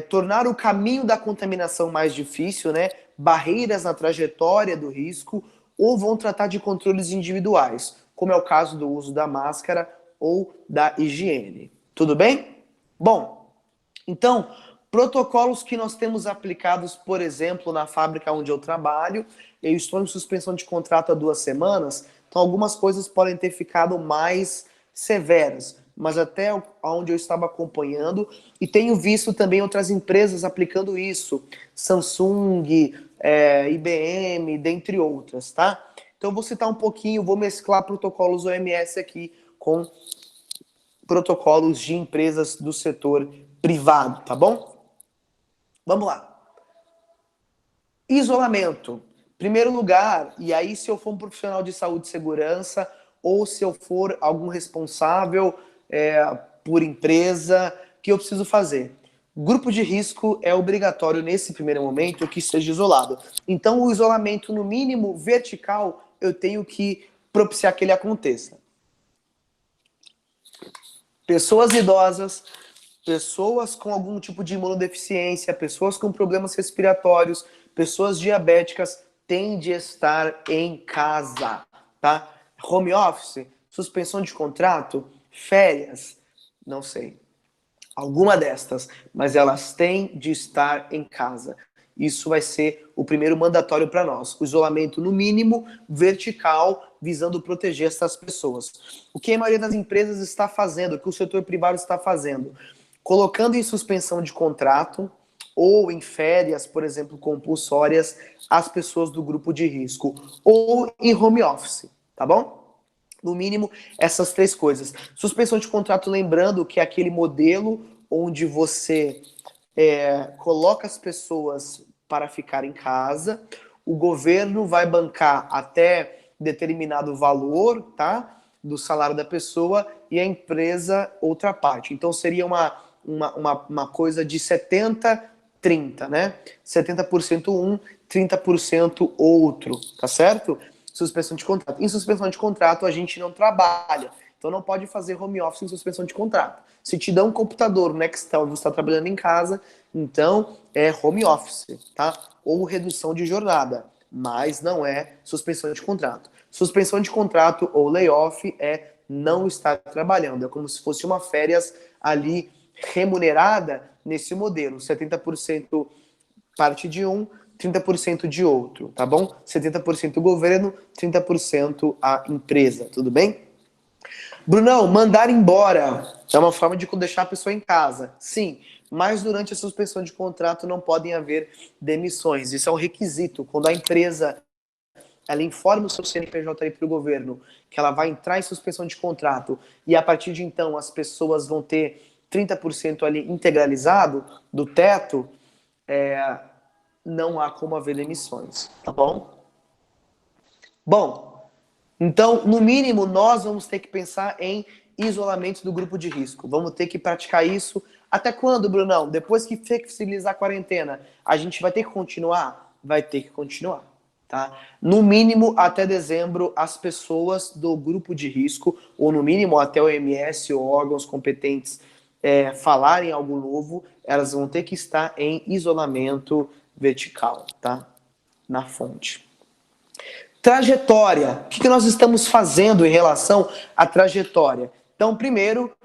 tornar o caminho da contaminação mais difícil, né? Barreiras na trajetória do risco, ou vão tratar de controles individuais, como é o caso do uso da máscara ou da higiene. Tudo bem? Bom, então, protocolos que nós temos aplicados, por exemplo, na fábrica onde eu trabalho, eu estou em suspensão de contrato há 2 semanas, então algumas coisas podem ter ficado mais severas, mas até onde eu estava acompanhando, e tenho visto também outras empresas aplicando isso, Samsung, IBM, dentre outras, tá? Então vou citar um pouquinho, vou mesclar protocolos OMS aqui com protocolos de empresas do setor privado, tá bom? Vamos lá. Isolamento. Primeiro lugar, e aí se eu for um profissional de saúde e segurança, ou se eu for algum responsável por empresa, o que eu preciso fazer? Grupo de risco é obrigatório nesse primeiro momento que esteja isolado. Então o isolamento, no mínimo vertical, eu tenho que propiciar que ele aconteça. Pessoas idosas, pessoas com algum tipo de imunodeficiência, pessoas com problemas respiratórios, pessoas diabéticas, têm de estar em casa, tá? Home office, suspensão de contrato, férias, não sei. Alguma destas, mas elas têm de estar em casa. Isso vai ser o primeiro mandatório para nós. O isolamento, no mínimo, vertical, visando proteger essas pessoas. O que a maioria das empresas está fazendo, o que o setor privado está fazendo? Colocando em suspensão de contrato ou em férias, por exemplo, compulsórias, as pessoas do grupo de risco. Ou em home office, tá bom? No mínimo, essas 3 coisas. Suspensão de contrato, lembrando que é aquele modelo onde você coloca as pessoas para ficar em casa, o governo vai bancar até determinado valor, tá? Do salário da pessoa e a empresa outra parte. Então seria uma coisa de 70-30, né? 70% um, 30% outro, tá certo? Suspensão de contrato. Em suspensão de contrato, a gente não trabalha. Então não pode fazer home office em suspensão de contrato. Se te dá um computador, um Nextel, você está trabalhando em casa, então é home office, tá? Ou redução de jornada, mas não é suspensão de contrato. Suspensão de contrato ou layoff é não estar trabalhando. É como se fosse uma férias ali remunerada nesse modelo. 70% parte de um, 30% de outro, tá bom? 70% governo, 30% a empresa, tudo bem? Brunão, mandar embora é uma forma de deixar a pessoa em casa. Sim, mas durante a suspensão de contrato não podem haver demissões. Isso é um requisito. Quando a empresa ela informa o seu CNPJ para o governo que ela vai entrar em suspensão de contrato e a partir de então as pessoas vão ter 30% ali integralizado do teto, não há como haver demissões, tá bom? Bom, então, no mínimo, nós vamos ter que pensar em isolamento do grupo de risco. Vamos ter que praticar isso. Até quando, Brunão? Depois que flexibilizar a quarentena, a gente vai ter que continuar? Vai ter que continuar, tá? No mínimo, até dezembro, as pessoas do grupo de risco, ou no mínimo até o OMS ou órgãos competentes falarem algo novo, elas vão ter que estar em isolamento vertical, tá? Na fonte. Trajetória. O que nós estamos fazendo em relação à trajetória? Então, primeiro,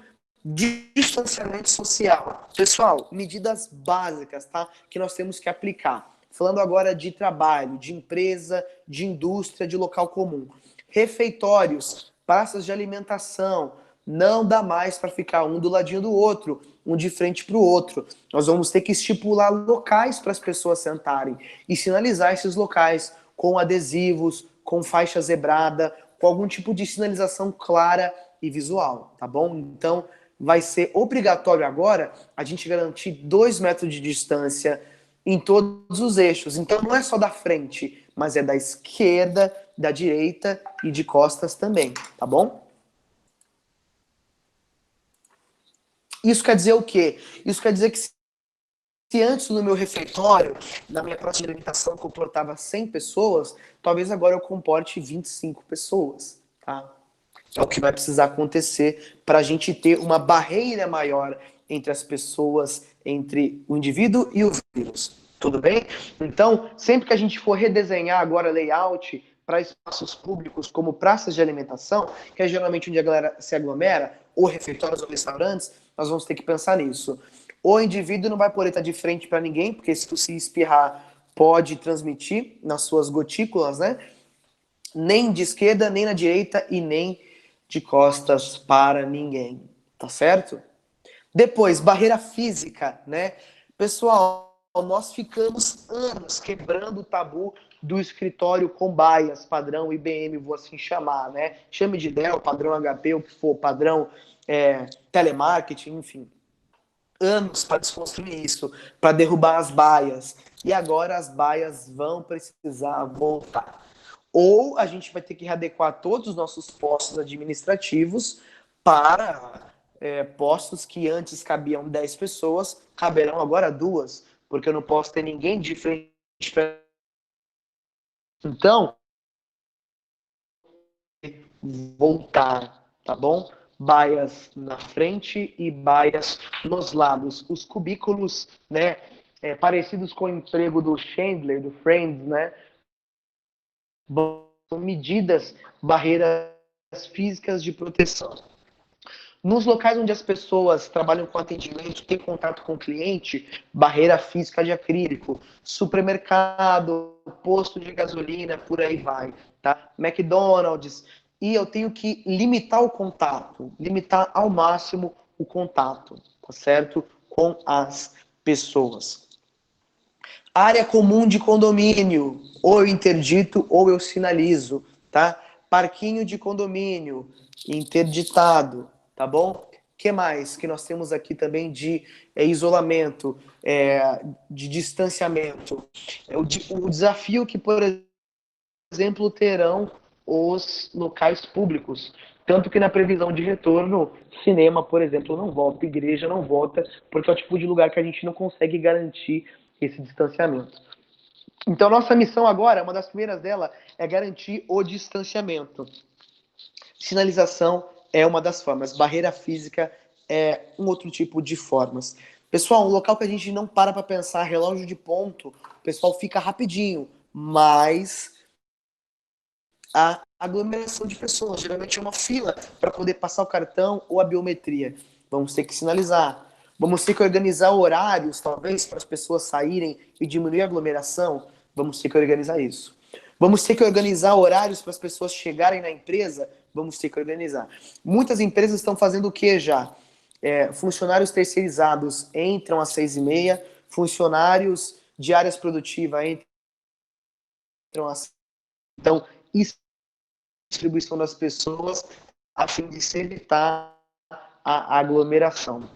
distanciamento social. Pessoal, medidas básicas, tá? Que nós temos que aplicar. Falando agora de trabalho, de empresa, de indústria, de local comum. Refeitórios, praças de alimentação. Não dá mais para ficar um do ladinho do outro, um de frente para o outro. Nós vamos ter que estipular locais para as pessoas sentarem e sinalizar esses locais com adesivos, com faixa zebrada, com algum tipo de sinalização clara e visual, tá bom? Então, vai ser obrigatório agora a gente garantir 2 metros de distância em todos os eixos. Então não é só da frente, mas é da esquerda, da direita e de costas também, tá bom? Isso quer dizer o quê? Isso quer dizer que se antes no meu refeitório, na minha praça de alimentação, comportava 100 pessoas, talvez agora eu comporte 25 pessoas, tá? É o que vai precisar acontecer para a gente ter uma barreira maior entre as pessoas, entre o indivíduo e o vírus. Tudo bem? Então, sempre que a gente for redesenhar agora layout para espaços públicos como praças de alimentação, que é geralmente onde a galera se aglomera, ou refeitórios ou restaurantes, nós vamos ter que pensar nisso. O indivíduo não vai poder estar de frente para ninguém, porque se tu se espirrar, pode transmitir nas suas gotículas, né? Nem de esquerda, nem na direita e nem de costas para ninguém, tá certo? Depois, barreira física, né? Pessoal, nós ficamos anos quebrando o tabu do escritório com baias, padrão IBM, vou assim chamar, né? Chame de Dell, padrão HP, o que for, padrão telemarketing, enfim. Anos para desconstruir isso, para derrubar as baias. E agora as baias vão precisar voltar. Ou a gente vai ter que readequar todos os nossos postos administrativos para postos que antes cabiam 10 pessoas, caberão agora 2, porque eu não posso ter ninguém de frente para. Então, voltar, tá bom? Baias na frente e baias nos lados. Os cubículos, né, parecidos com o emprego do Chandler, do Friends, né? São medidas, barreiras físicas de proteção. Nos locais onde as pessoas trabalham com atendimento, têm contato com o cliente, barreira física de acrílico, supermercado, posto de gasolina, por aí vai, tá? McDonald's. E eu tenho que limitar o contato, limitar ao máximo o contato, tá certo? Com as pessoas. Área comum de condomínio, ou eu interdito ou eu sinalizo, tá? Parquinho de condomínio, interditado, tá bom? O que mais que nós temos aqui também de isolamento, de distanciamento? O desafio que, por exemplo, terão os locais públicos. Tanto que na previsão de retorno, cinema, por exemplo, não volta, igreja não volta, porque é o tipo de lugar que a gente não consegue garantir esse distanciamento. Então, nossa missão agora, uma das primeiras dela, é garantir o distanciamento. Sinalização é uma das formas, barreira física é um outro tipo de formas. Pessoal, um local que a gente não para pensar, relógio de ponto, o pessoal fica rapidinho, mas a aglomeração de pessoas, geralmente é uma fila para poder passar o cartão ou a biometria. Vamos ter que sinalizar. Vamos ter que organizar horários, talvez, para as pessoas saírem e diminuir a aglomeração. Vamos ter que organizar isso. Vamos ter que organizar horários para as pessoas chegarem na empresa. Vamos ter que organizar. Muitas empresas estão fazendo o que já? Funcionários terceirizados entram às 6h30, funcionários de áreas produtivas entram às. Então, isso distribuição das pessoas a fim de se evitar a aglomeração.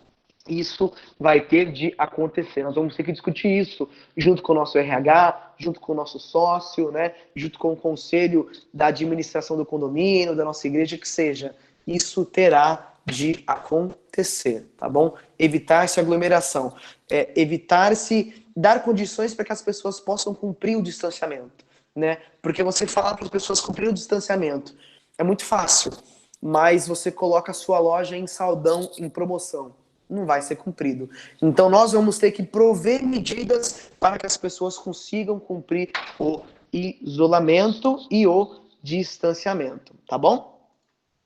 Isso vai ter de acontecer. Nós vamos ter que discutir isso junto com o nosso RH, junto com o nosso sócio, né? Junto com o conselho da administração do condomínio, da nossa igreja, que seja. Isso terá de acontecer, tá bom? Evitar-se aglomeração. Evitar-se dar condições para que as pessoas possam cumprir o distanciamento, né? Porque você falar para as pessoas cumprir o distanciamento é muito fácil, mas você coloca a sua loja em saldão, em promoção. Não vai ser cumprido. Então nós vamos ter que prover medidas para que as pessoas consigam cumprir o isolamento e o distanciamento, tá bom?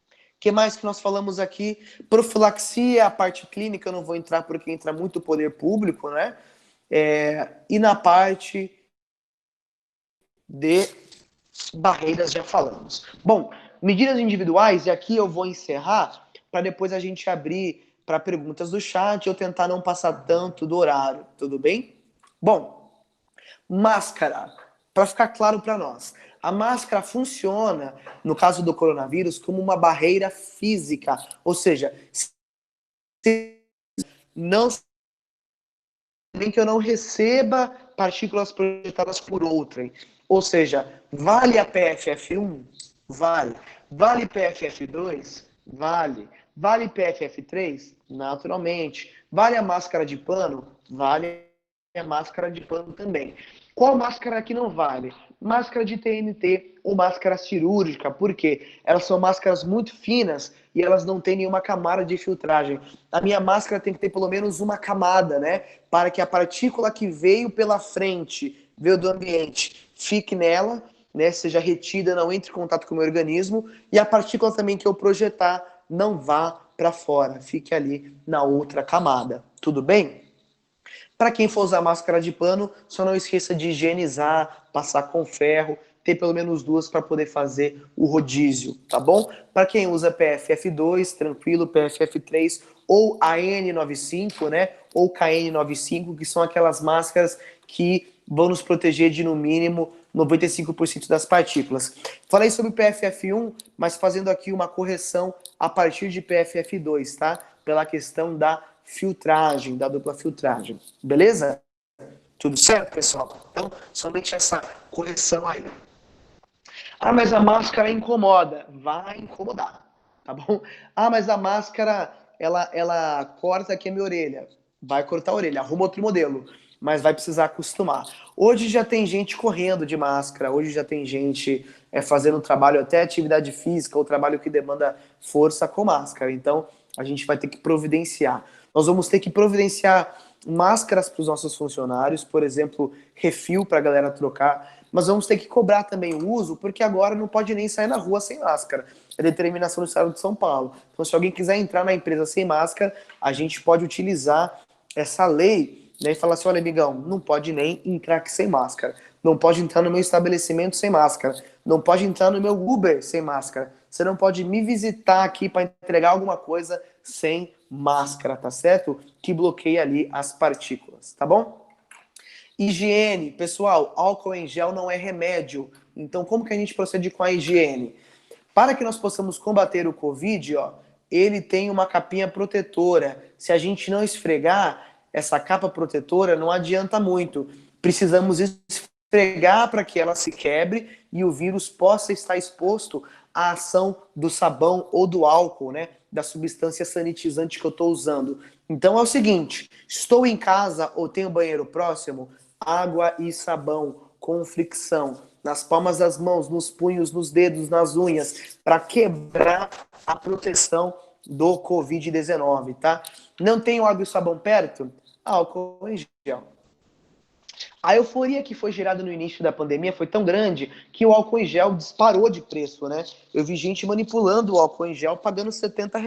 O que mais que nós falamos aqui? Profilaxia, a parte clínica, eu não vou entrar porque entra muito poder público, né? E na parte de barreiras já falamos. Bom, medidas individuais, e aqui eu vou encerrar para depois a gente abrir para perguntas do chat, eu tentar não passar tanto do horário, tudo bem? Bom, máscara, para ficar claro para nós, a máscara funciona, no caso do coronavírus, como uma barreira física, ou seja, não nem que eu não receba partículas projetadas por outrem. Ou seja, vale a PFF1? Vale. Vale PFF2? Vale. Vale PFF3? Naturalmente. Vale a máscara de pano? Vale a máscara de pano também. Qual máscara que não vale? Máscara de TNT ou máscara cirúrgica. Por quê? Elas são máscaras muito finas e elas não têm nenhuma camada de filtragem. A minha máscara tem que ter pelo menos uma camada, né? Para que a partícula que veio pela frente, veio do ambiente, fique nela, né? Seja retida, não entre em contato com o meu organismo. E a partícula também que eu projetar não vá para fora, fique ali na outra camada. Tudo bem? Para quem for usar máscara de pano, só não esqueça de higienizar, passar com ferro, ter pelo menos duas para poder fazer o rodízio, tá bom? Para quem usa PFF2, tranquilo, PFF3 ou a N95, né? Ou KN95, que são aquelas máscaras que vão nos proteger de no mínimo 95% das partículas. Falei sobre PFF1, mas fazendo aqui uma correção a partir de PFF2, tá? Pela questão da filtragem, da dupla filtragem. Beleza? Tudo certo, pessoal? Então, somente essa correção aí. Ah, mas a máscara incomoda. Vai incomodar, tá bom? Ah, mas a máscara, ela corta aqui a minha orelha. Vai cortar a orelha, arruma outro modelo. Mas vai precisar acostumar. Hoje já tem gente correndo de máscara, hoje já tem gente fazendo trabalho, até atividade física, ou trabalho que demanda força com máscara. Então, a gente vai ter que providenciar. Nós vamos ter que providenciar máscaras para os nossos funcionários, por exemplo, refil para a galera trocar, mas vamos ter que cobrar também o uso, porque agora não pode nem sair na rua sem máscara. É determinação do Estado de São Paulo. Então, se alguém quiser entrar na empresa sem máscara, a gente pode utilizar essa lei, né, e falar assim, olha, amigão, não pode nem entrar aqui sem máscara, não pode entrar no meu estabelecimento sem máscara, não pode entrar no meu Uber sem máscara, você não pode me visitar aqui para entregar alguma coisa sem máscara, tá certo? Que bloqueia ali as partículas, tá bom? Higiene, pessoal, álcool em gel não é remédio. Então, como que a gente procede com a higiene? Para que nós possamos combater o Covid, ó, ele tem uma capinha protetora. Se a gente não esfregar essa capa protetora, não adianta muito. Precisamos esfregar para que ela se quebre e o vírus possa estar exposto à ação do sabão ou do álcool, né? Da substância sanitizante que eu estou usando. Então é o seguinte, estou em casa ou tenho banheiro próximo, água e sabão com fricção nas palmas das mãos, nos punhos, nos dedos, nas unhas, para quebrar a proteção do Covid-19, tá? Não tenho água e sabão perto? Álcool em gel. A euforia que foi gerada no início da pandemia foi tão grande que o álcool em gel disparou de preço, né? Eu vi gente manipulando o álcool em gel pagando R$ 70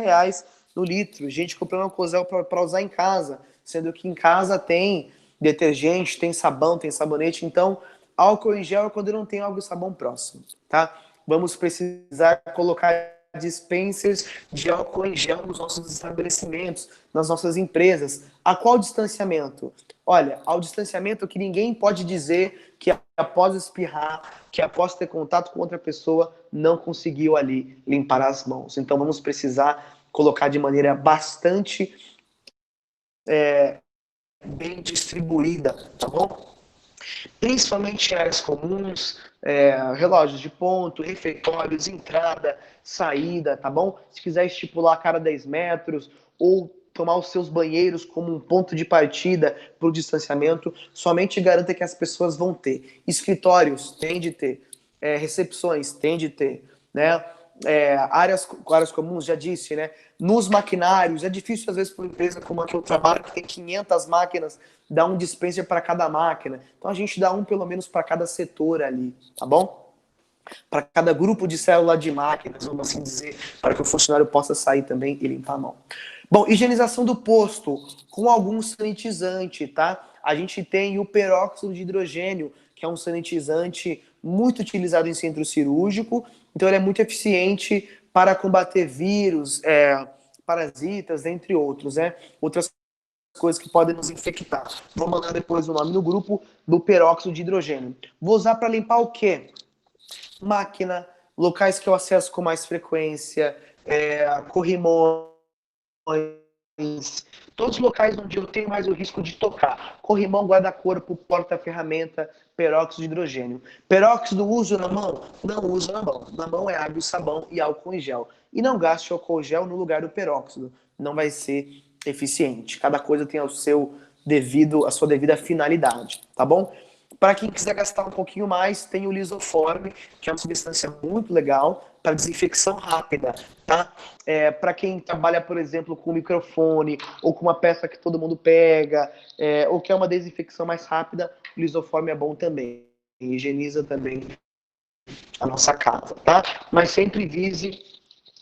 no litro, gente comprando álcool gel para usar em casa, sendo que em casa tem detergente, tem sabão, tem sabonete, então álcool em gel é quando não tem água e sabão próximo, tá? Vamos precisar colocar dispensers de álcool em gel nos nossos estabelecimentos, nas nossas empresas. A qual distanciamento? Olha, ao distanciamento que ninguém pode dizer que após espirrar, que após ter contato com outra pessoa, não conseguiu ali limpar as mãos. Então vamos precisar colocar de maneira bastante bem distribuída, tá bom? Principalmente em áreas comuns, relógios de ponto, refeitórios, entrada, saída, tá bom? Se quiser estipular a cada 10 metros ou tomar os seus banheiros como um ponto de partida para o distanciamento, somente garanta que as pessoas vão ter. Escritórios, tem de ter. Recepções, tem de ter. Né? Áreas comuns, já disse, né? Nos maquinários, é difícil às vezes para uma empresa como a que eu trabalho, que tem 500 máquinas, dar um dispenser para cada máquina. Então a gente dá um pelo menos para cada setor ali, tá bom? Para cada grupo de célula de máquinas, vamos assim dizer, para que o funcionário possa sair também e limpar a mão. Bom, higienização do posto com algum sanitizante, tá? A gente tem o peróxido de hidrogênio, que é um sanitizante muito utilizado em centro cirúrgico, então ele é muito eficiente para combater vírus, parasitas, entre outros, né? Outras coisas que podem nos infectar. Vou mandar depois o nome no grupo do peróxido de hidrogênio. Vou usar para limpar o quê? Máquina, locais que eu acesso com mais frequência, corrimões, todos os locais onde eu tenho mais o risco de tocar. Corrimão, guarda-corpo, porta-ferramenta, peróxido de hidrogênio. Peróxido uso na mão? Não uso na mão. Na mão é água e sabão e álcool em gel. E não gaste álcool em gel no lugar do peróxido. Não vai ser eficiente. Cada coisa tem a sua devida finalidade, tá bom? Para quem quiser gastar um pouquinho mais, tem o Lisoform, que é uma substância muito legal para desinfecção rápida, tá? Para quem trabalha, por exemplo, com microfone ou com uma peça que todo mundo pega, ou quer uma desinfecção mais rápida, o Lisoform é bom também. Higieniza também a nossa casa, tá? Mas sempre vise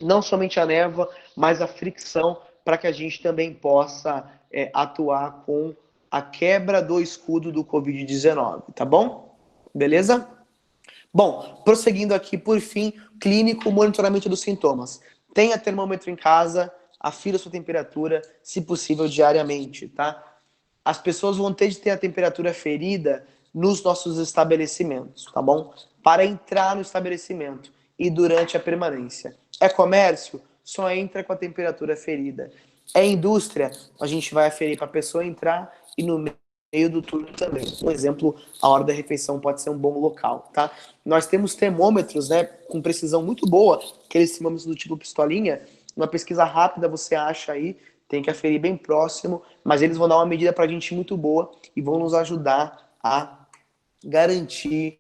não somente a névoa, mas a fricção, para que a gente também possa atuar com a quebra do escudo do Covid-19, tá bom? Beleza? Bom, prosseguindo aqui, por fim, clínico, monitoramento dos sintomas. Tenha termômetro em casa, afira sua temperatura, se possível, diariamente, tá? As pessoas vão ter de ter a temperatura ferida nos nossos estabelecimentos, tá bom? Para entrar no estabelecimento e durante a permanência. É comércio? Só entra com a temperatura ferida. É indústria? A gente vai aferir para a pessoa entrar e no meio do turno também. Um exemplo, a hora da refeição pode ser um bom local, tá? Nós temos termômetros, né, com precisão muito boa, aqueles termômetros do tipo pistolinha. Uma pesquisa rápida você acha aí, tem que aferir bem próximo, mas eles vão dar uma medida para a gente muito boa e vão nos ajudar a garantir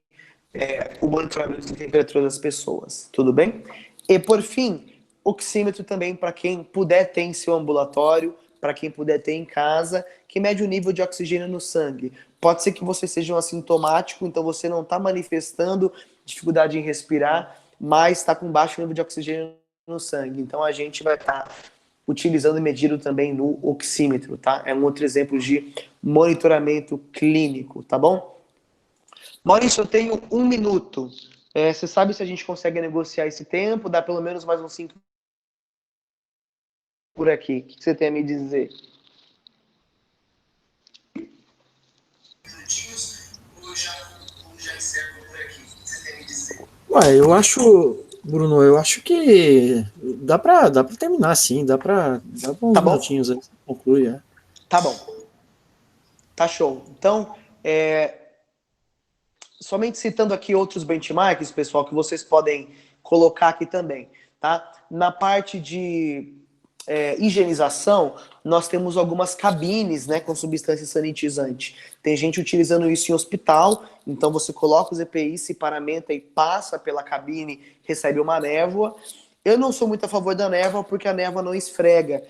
o monitoramento de temperatura das pessoas, tudo bem? E por fim, oxímetro também para quem puder ter em seu ambulatório, para quem puder ter em casa, que mede o nível de oxigênio no sangue. Pode ser que você seja um assintomático, então você não está manifestando dificuldade em respirar, mas está com baixo nível de oxigênio no sangue. Então a gente vai estar utilizando e medindo também no oxímetro, tá? É um outro exemplo de monitoramento clínico, tá bom? Maurício, eu tenho 1 minuto. Você sabe se a gente consegue negociar esse tempo? Dá pelo menos mais uns 5 por aqui. O que você tem a me dizer? Ué, eu acho, Bruno, eu acho que dá pra terminar, sim, dá pra uns Tá bom? minutinhos aí, conclui, Tá bom. Tá show. Então, somente citando aqui outros benchmarks, pessoal, que vocês podem colocar aqui também, tá? Na parte de higienização, nós temos algumas cabines, né, com substância sanitizante. Tem gente utilizando isso em hospital, então você coloca os EPIs, se paramenta e passa pela cabine, recebe uma névoa. Eu não sou muito a favor da névoa, porque a névoa não esfrega.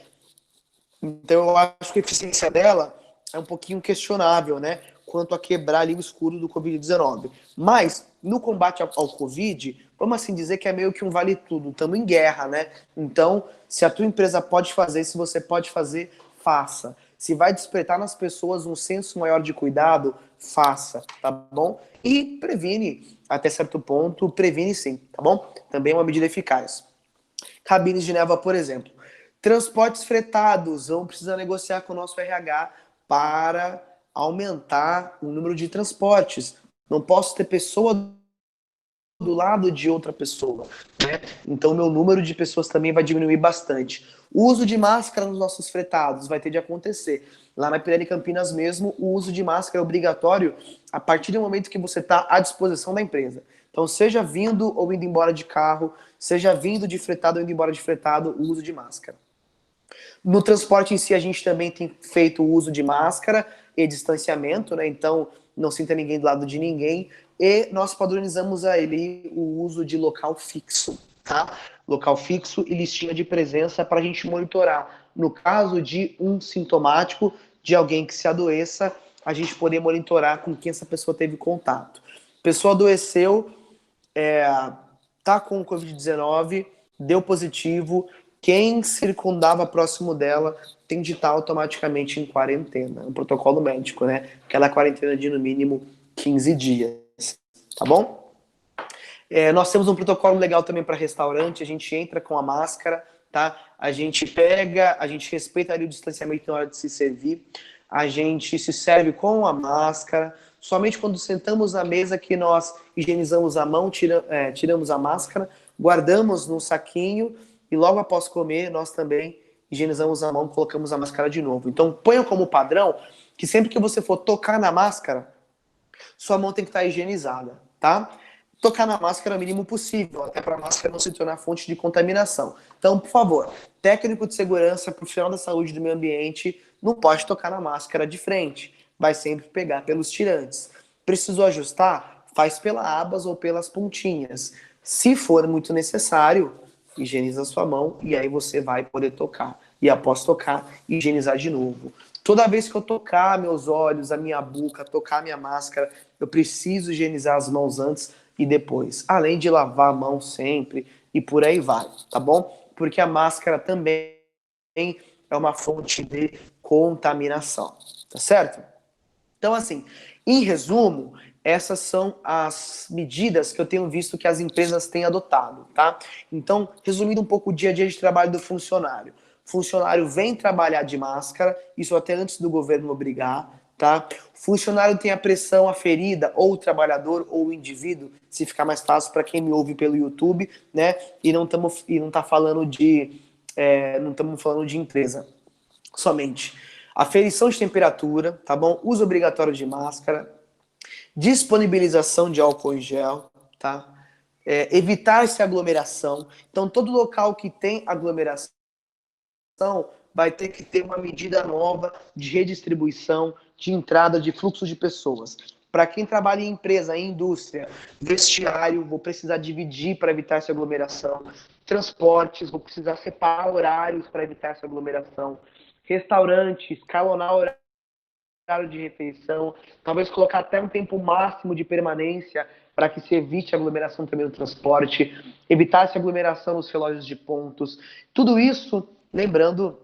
Então eu acho que a eficiência dela é um pouquinho questionável, né? Quanto a quebrar ali o escudo do Covid-19. Mas, no combate ao Covid, vamos assim dizer que é meio que um vale tudo. Estamos em guerra, né? Então, se a tua empresa pode fazer, se você pode fazer, faça. Se vai despertar nas pessoas um senso maior de cuidado, faça, tá bom? E previne, até certo ponto, previne sim, tá bom? Também é uma medida eficaz. Cabines de névoa, por exemplo. Transportes fretados, vamos precisar negociar com o nosso RH para aumentar o número de transportes. Não posso ter pessoa do lado de outra pessoa, né? Então, meu número de pessoas também vai diminuir bastante. O uso de máscara nos nossos fretados vai ter de acontecer. Lá na Pirelli Campinas mesmo, o uso de máscara é obrigatório a partir do momento que você está à disposição da empresa. Então, seja vindo ou indo embora de carro, seja vindo de fretado ou indo embora de fretado, o uso de máscara. No transporte em si, a gente também tem feito o uso de máscara e distanciamento, né? Então, não sinta ninguém do lado de ninguém. E nós padronizamos ali o uso de local fixo, tá? Local fixo e listinha de presença para a gente monitorar. No caso de um sintomático, de alguém que se adoeça, a gente poder monitorar com quem essa pessoa teve contato. Pessoa adoeceu, tá com o Covid-19, deu positivo, quem circundava próximo dela tem de estar automaticamente em quarentena. Um protocolo médico, né? Aquela quarentena de no mínimo 15 dias. Tá bom? Nós temos um protocolo legal também para restaurante, a gente entra com a máscara, tá? A gente pega, a gente respeita ali o distanciamento na hora de se servir, a gente se serve com a máscara, somente quando sentamos na mesa que nós higienizamos a mão, tiramos a máscara, guardamos num saquinho e logo após comer nós também higienizamos a mão, colocamos a máscara de novo. Então, ponha como padrão que sempre que você for tocar na máscara, sua mão tem que estar higienizada, tá? Tocar na máscara o mínimo possível, até para a máscara não se tornar fonte de contaminação. Então, por favor, técnico de segurança, profissional da saúde do meio ambiente, não pode tocar na máscara de frente. Vai sempre pegar pelos tirantes. Precisou ajustar? Faz pelas abas ou pelas pontinhas. Se for muito necessário, higieniza a sua mão e aí você vai poder tocar. E após tocar, higienizar de novo. Toda vez que eu tocar meus olhos, a minha boca, tocar a minha máscara, eu preciso higienizar as mãos antes e depois. Além de lavar a mão sempre e por aí vai, tá bom? Porque a máscara também é uma fonte de contaminação, tá certo? Então, assim, em resumo, essas são as medidas que eu tenho visto que as empresas têm adotado, tá? Então, resumindo um pouco o dia a dia de trabalho do funcionário. O funcionário vem trabalhar de máscara, isso até antes do governo obrigar, tá? O funcionário tem a pressão aferida, ou o trabalhador, ou o indivíduo, se ficar mais fácil para quem me ouve pelo YouTube, né? E não tá falando de, não estamos falando de empresa somente. Aferição de temperatura, tá bom? Uso obrigatório de máscara, disponibilização de álcool em gel, tá? Evitar-se aglomeração. Então, todo local que tem aglomeração vai ter que ter uma medida nova de redistribuição, de entrada de fluxo de pessoas. Para quem trabalha em empresa, em indústria, vestiário, vou precisar dividir para evitar essa aglomeração. Transportes, vou precisar separar horários para evitar essa aglomeração. Restaurante, escalonar horário de refeição, talvez colocar até um tempo máximo de permanência para que se evite aglomeração também no transporte, evitar essa aglomeração nos relógios de pontos. Tudo isso, lembrando,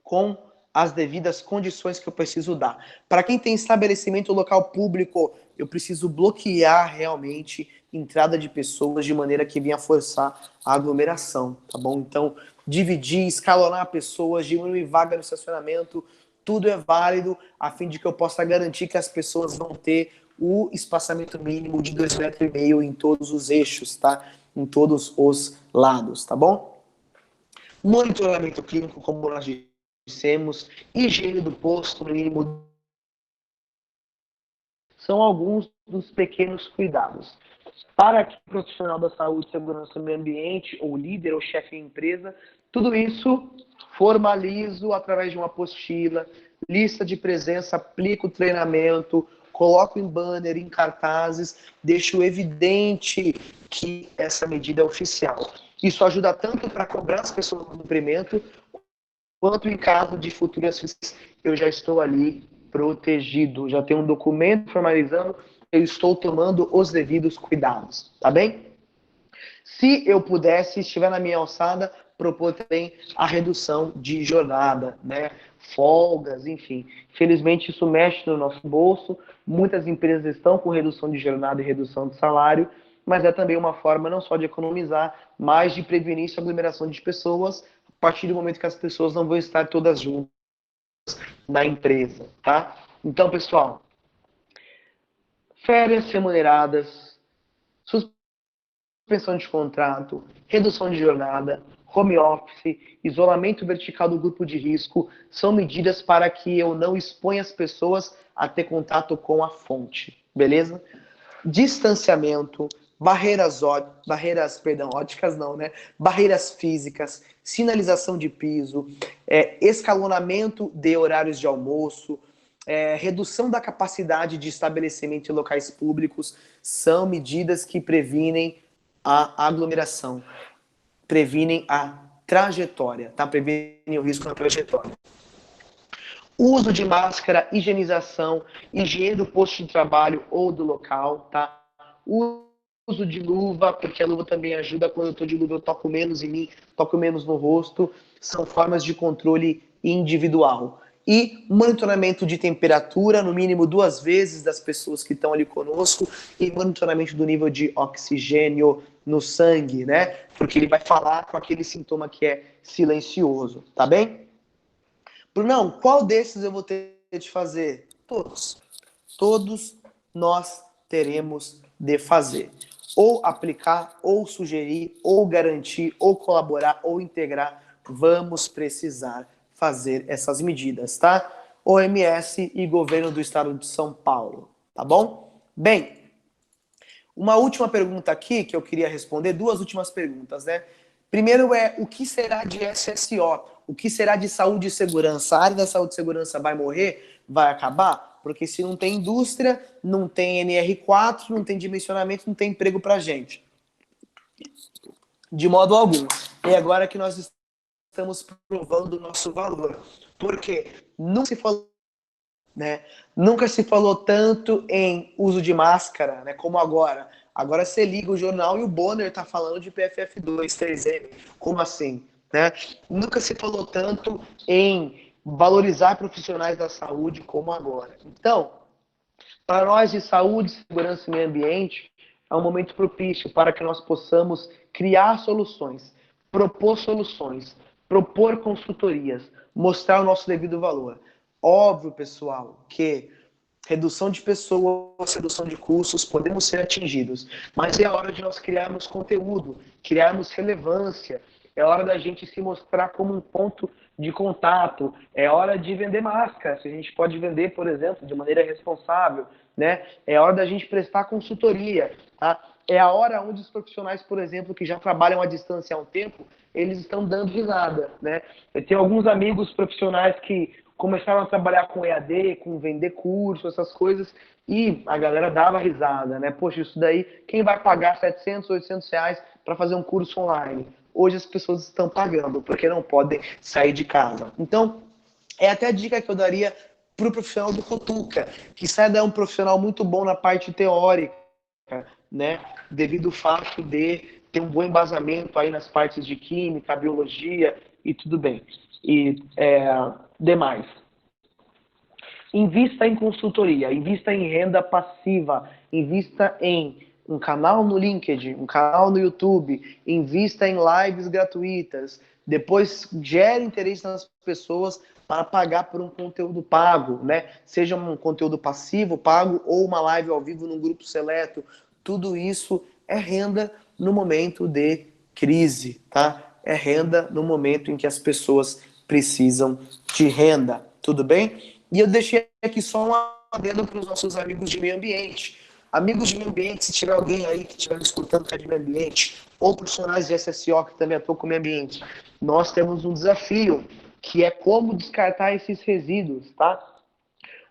com as devidas condições que eu preciso dar. Para quem tem estabelecimento local público, eu preciso bloquear realmente entrada de pessoas de maneira que venha forçar a aglomeração, tá bom? Então, dividir, escalonar pessoas, diminuir vaga no estacionamento, tudo é válido a fim de que eu possa garantir que as pessoas vão ter o espaçamento mínimo de 2,5 metros em todos os eixos, tá? Em todos os lados, tá bom? Monitoramento clínico, como nós dissemos, higiene do posto, no mínimo. São alguns dos pequenos cuidados. Para que o profissional da saúde, segurança do meio ambiente, ou líder, ou chefe de empresa, tudo isso formalizo através de uma apostila, lista de presença, aplico o treinamento, coloco em banner, em cartazes, deixo evidente que essa medida é oficial. Isso ajuda tanto para cobrar as pessoas no cumprimento, quanto em caso de futuras eu já estou ali protegido, já tenho um documento formalizando, eu estou tomando os devidos cuidados, tá bem? Se eu pudesse, estiver na minha alçada, propor também a redução de jornada, né? Folgas, enfim. Felizmente isso mexe no nosso bolso, muitas empresas estão com redução de jornada e redução de salário, mas é também uma forma não só de economizar, mas de prevenir essa aglomeração de pessoas a partir do momento que as pessoas não vão estar todas juntas na empresa, tá? Então, pessoal, férias remuneradas, suspensão de contrato, redução de jornada, home office, isolamento vertical do grupo de risco, são medidas para que eu não exponha as pessoas a ter contato com a fonte, beleza? Distanciamento, barreiras óticas não, né? Barreiras físicas, sinalização de piso, escalonamento de horários de almoço, redução da capacidade de estabelecimento em locais públicos, são medidas que previnem a aglomeração, previnem a trajetória, tá? Previnem o risco na trajetória. Uso de máscara, higienização, higiene do posto de trabalho ou do local, tá? Uso de luva, porque a luva também ajuda. Quando eu estou de luva, eu toco menos em mim, toco menos no rosto. São formas de controle individual. E monitoramento de temperatura, no mínimo 2 vezes das pessoas que estão ali conosco, e monitoramento do nível de oxigênio no sangue, né? Porque ele vai falar com aquele sintoma que é silencioso, tá bem? Brunão, qual desses eu vou ter de fazer? Todos. Todos nós teremos de fazer. Ou aplicar, ou sugerir, ou garantir, ou colaborar, ou integrar vamos precisar fazer essas medidas, tá? OMS e governo do estado de São Paulo, tá bom? Bem, uma última pergunta aqui que eu queria responder, duas últimas perguntas, né? Primeiro o que será de SSO? O que será de saúde e segurança? A área da saúde e segurança vai morrer? Vai acabar? Porque se não tem indústria, não tem NR4, não tem dimensionamento, não tem emprego pra gente. De modo algum. E agora que nós estamos provando o nosso valor. Porque nunca se falou, né? Nunca se falou tanto em uso de máscara, né, como agora. Agora você liga o jornal e o Bonner está falando de PFF2, 3M. Como assim? Né? Nunca se falou tanto em valorizar profissionais da saúde como agora. Então, para nós de saúde, segurança e meio ambiente, é um momento propício para que nós possamos criar soluções, propor consultorias, mostrar o nosso devido valor. Óbvio, pessoal, que redução de pessoas, redução de custos, podemos ser atingidos, mas é a hora de nós criarmos conteúdo, criarmos relevância, é hora da gente se mostrar como um ponto de contato, é hora de vender máscara, se a gente pode vender, por exemplo, de maneira responsável, né? É hora da gente prestar consultoria, tá? É a hora onde os profissionais, por exemplo, que já trabalham à distância há um tempo, eles estão dando risada, né? Eu tenho alguns amigos profissionais que começaram a trabalhar com EAD, com vender curso, essas coisas, e a galera dava risada, né? Poxa, isso daí, quem vai pagar 700, 800 reais para fazer um curso online? Hoje as pessoas estão pagando, porque não podem sair de casa. Então, é até a dica que eu daria para o profissional do Cotuca, que sai um profissional muito bom na parte teórica, né? Devido ao fato de ter um bom embasamento aí nas partes de química, biologia e tudo bem. E demais. Invista em consultoria, invista em renda passiva, invista em um canal no LinkedIn, um canal no YouTube, invista em lives gratuitas, depois gere interesse nas pessoas para pagar por um conteúdo pago, né? Seja um conteúdo passivo, pago, ou uma live ao vivo num grupo seleto. Tudo isso é renda no momento de crise, tá? É renda no momento em que as pessoas precisam de renda, tudo bem? E eu deixei aqui só um adendo para os nossos amigos de meio ambiente. Amigos de meio ambiente, se tiver alguém aí que estiver me escutando que é de meio ambiente, ou profissionais de SSO que também atuam com meio ambiente, nós temos um desafio, que é como descartar esses resíduos, tá?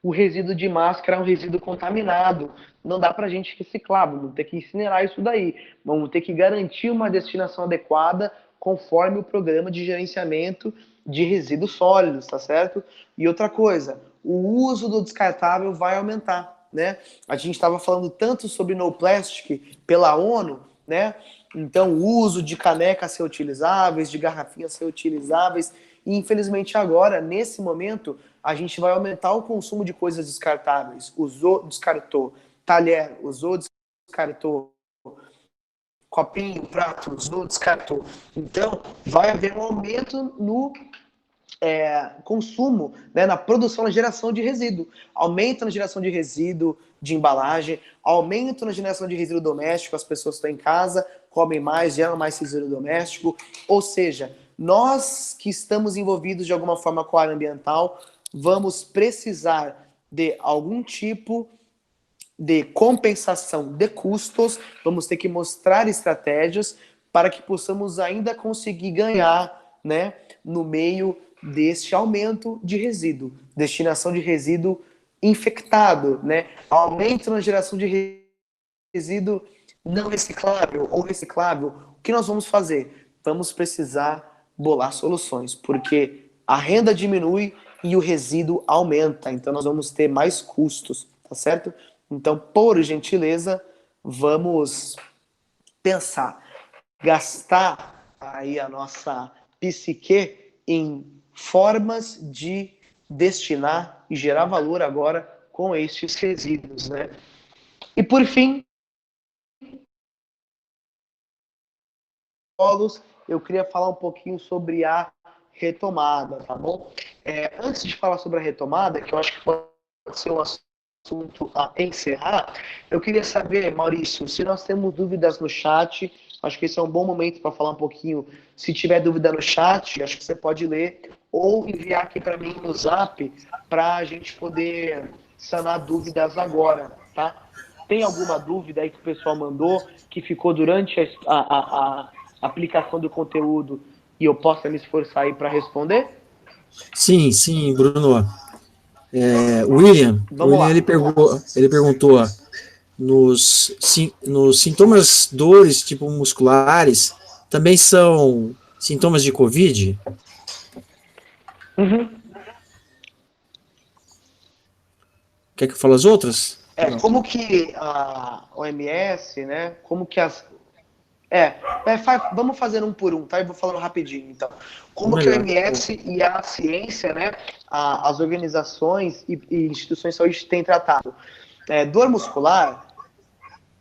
O resíduo de máscara é um resíduo contaminado. Não dá para a gente reciclar, vamos ter que incinerar isso daí. Vamos ter que garantir uma destinação adequada conforme o programa de gerenciamento de resíduos sólidos, tá certo? E outra coisa, o uso do descartável vai aumentar, né? A gente estava falando tanto sobre no plastic pela ONU, né? Então, o uso de canecas reutilizáveis, de garrafinhas reutilizáveis, e infelizmente agora, nesse momento, a gente vai aumentar o consumo de coisas descartáveis. Usou, descartou. Talher, usou, descartou. Copinho, prato, usou, descartou. Então, vai haver um aumento no consumo, né, na produção, na geração de resíduo. Aumento na geração de resíduo de embalagem, aumento na geração de resíduo doméstico, as pessoas estão em casa, comem mais, geram mais resíduo doméstico. Ou seja, nós que estamos envolvidos de alguma forma com a área ambiental, vamos precisar de algum tipo de compensação de custos, vamos ter que mostrar estratégias para que possamos ainda conseguir ganhar, né, no meio deste aumento de resíduo, destinação de resíduo infectado, né, aumento na geração de resíduo não reciclável ou reciclável. O que nós vamos fazer? Vamos precisar bolar soluções, porque a renda diminui e o resíduo aumenta, então nós vamos ter mais custos, tá certo? Então, por gentileza, vamos pensar, gastar aí a nossa psique em formas de destinar e gerar valor agora com estes resíduos, né? E por fim, eu queria falar um pouquinho sobre a retomada, tá bom? Antes de falar sobre a retomada, que eu acho que pode ser um assunto a encerrar, eu queria saber, Maurício, se nós temos dúvidas no chat, Acho que esse é um bom momento para falar um pouquinho. Se tiver dúvida no chat, acho que você pode ler ou enviar aqui para mim no Zap para a gente poder sanar dúvidas agora, tá? Tem alguma dúvida aí que o pessoal mandou que ficou durante a aplicação do conteúdo e eu possa me esforçar aí para responder? Sim, sim, Bruno. William, Vamos lá. ele perguntou nos sintomas dores tipo musculares também são sintomas de Covid? Uhum. Quer que eu fale as outras? Como que a OMS, né? Como que as. Vamos fazer um por um, tá? Eu vou falando rapidinho, então. Como que a Melhor. OMS e a ciência, né? As organizações e instituições de saúde têm tratado. Dor muscular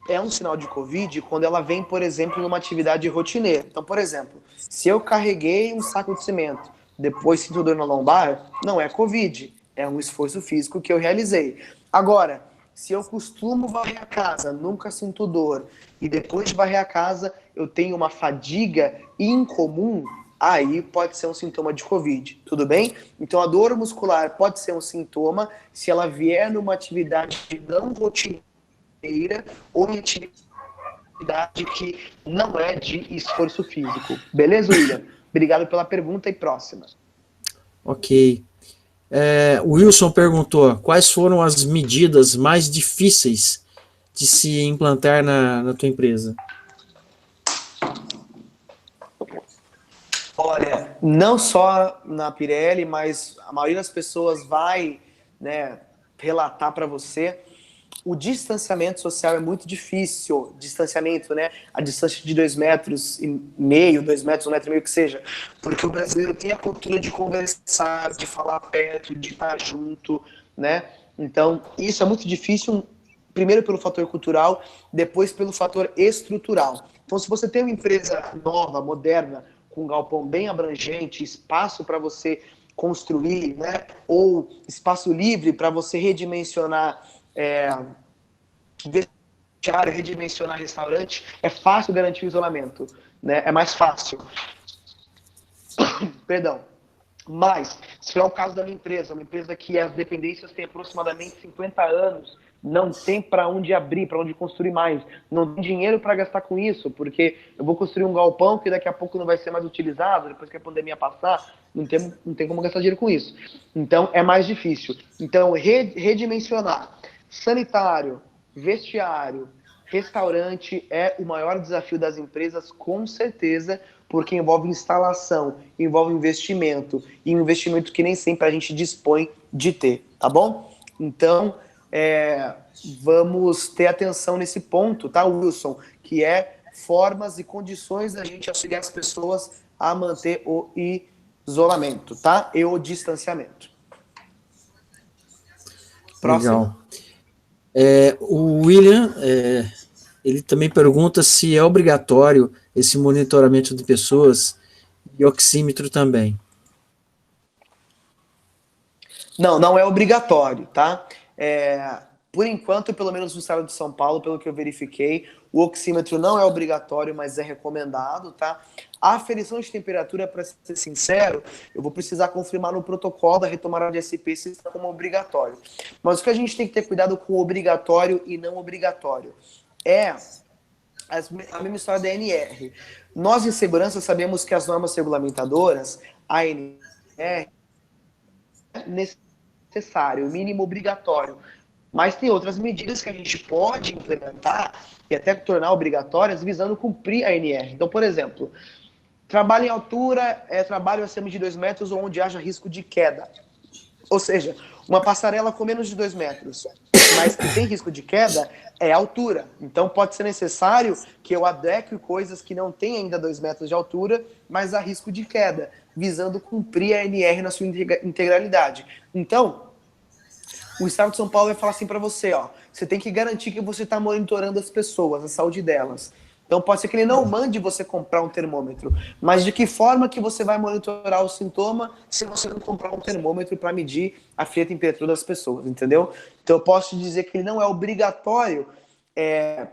é um sinal de Covid quando ela vem, por exemplo, numa atividade rotineira. Então, por exemplo, se eu carreguei um saco de cimento, depois sinto dor na lombar, não é Covid, é um esforço físico que eu realizei. Agora, se eu costumo varrer a casa, nunca sinto dor, e depois de varrer a casa eu tenho uma fadiga incomum, aí pode ser um sintoma de Covid, tudo bem? Então a dor muscular pode ser um sintoma se ela vier numa atividade não rotineira ou em atividade que não é de esforço físico. Beleza, William? Obrigado pela pergunta e próxima. Ok. O Wilson perguntou quais foram as medidas mais difíceis de se implantar na tua empresa? Olha, não só na Pirelli, mas a maioria das pessoas vai, né, relatar para você. O distanciamento social é muito difícil. Distanciamento, né? A distância de 2,5 metros, 2 metros, 1,5 metro que seja. Porque o brasileiro tem a cultura de conversar, de falar perto, de estar junto, né? Então, isso é muito difícil, primeiro pelo fator cultural, depois pelo fator estrutural. Então, se você tem uma empresa nova, moderna, com um galpão bem abrangente, espaço para você construir, né? Ou espaço livre para você redimensionar vestiário, redimensionar restaurante, é fácil garantir o isolamento, né? É mais fácil. Perdão. Mas, se é o caso da minha empresa, uma empresa que as dependências têm aproximadamente 50 anos, não tem para onde abrir, para onde construir mais, não tem dinheiro para gastar com isso, porque eu vou construir um galpão que daqui a pouco não vai ser mais utilizado, depois que a pandemia passar, não tem como gastar dinheiro com isso. Então, é mais difícil. Então, redimensionar sanitário, vestiário, restaurante é o maior desafio das empresas, com certeza, porque envolve instalação, envolve investimento, e um investimento que nem sempre a gente dispõe de ter, tá bom? Então, vamos ter atenção nesse ponto, tá, Wilson? Que é formas e condições da gente auxiliar as pessoas a manter o isolamento, tá? E o distanciamento. Próximo. Legal. O William, ele também pergunta se é obrigatório esse monitoramento de pessoas e oxímetro também. Não, não é obrigatório, tá? Por enquanto, pelo menos no estado de São Paulo, pelo que eu verifiquei, o oxímetro não é obrigatório, mas é recomendado, tá? A aferição de temperatura, para ser sincero, eu vou precisar confirmar no protocolo da retomada de SP se está como obrigatório. Mas o que a gente tem que ter cuidado com obrigatório e não obrigatório é a mesma história da ANR. Nós, em segurança, sabemos que as normas regulamentadoras, a ANR, é necessário, o mínimo obrigatório. Mas tem outras medidas que a gente pode implementar e até tornar obrigatórias visando cumprir a ANR. Então, por exemplo, trabalho em altura é trabalho acima de 2 metros ou onde haja risco de queda. Ou seja, uma passarela com menos de 2 metros, mas que tem risco de queda, é altura. Então pode ser necessário que eu adeque coisas que não têm ainda 2 metros de altura, mas há risco de queda, visando cumprir a ANR na sua integralidade. Então, o Estado de São Paulo vai falar assim para você, ó, você tem que garantir que você está monitorando as pessoas, a saúde delas. Então pode ser que ele não mande você comprar um termômetro, mas de que forma que você vai monitorar o sintoma se você não comprar um termômetro para medir a fria temperatura das pessoas, entendeu? Então eu posso te dizer que ele não é obrigatório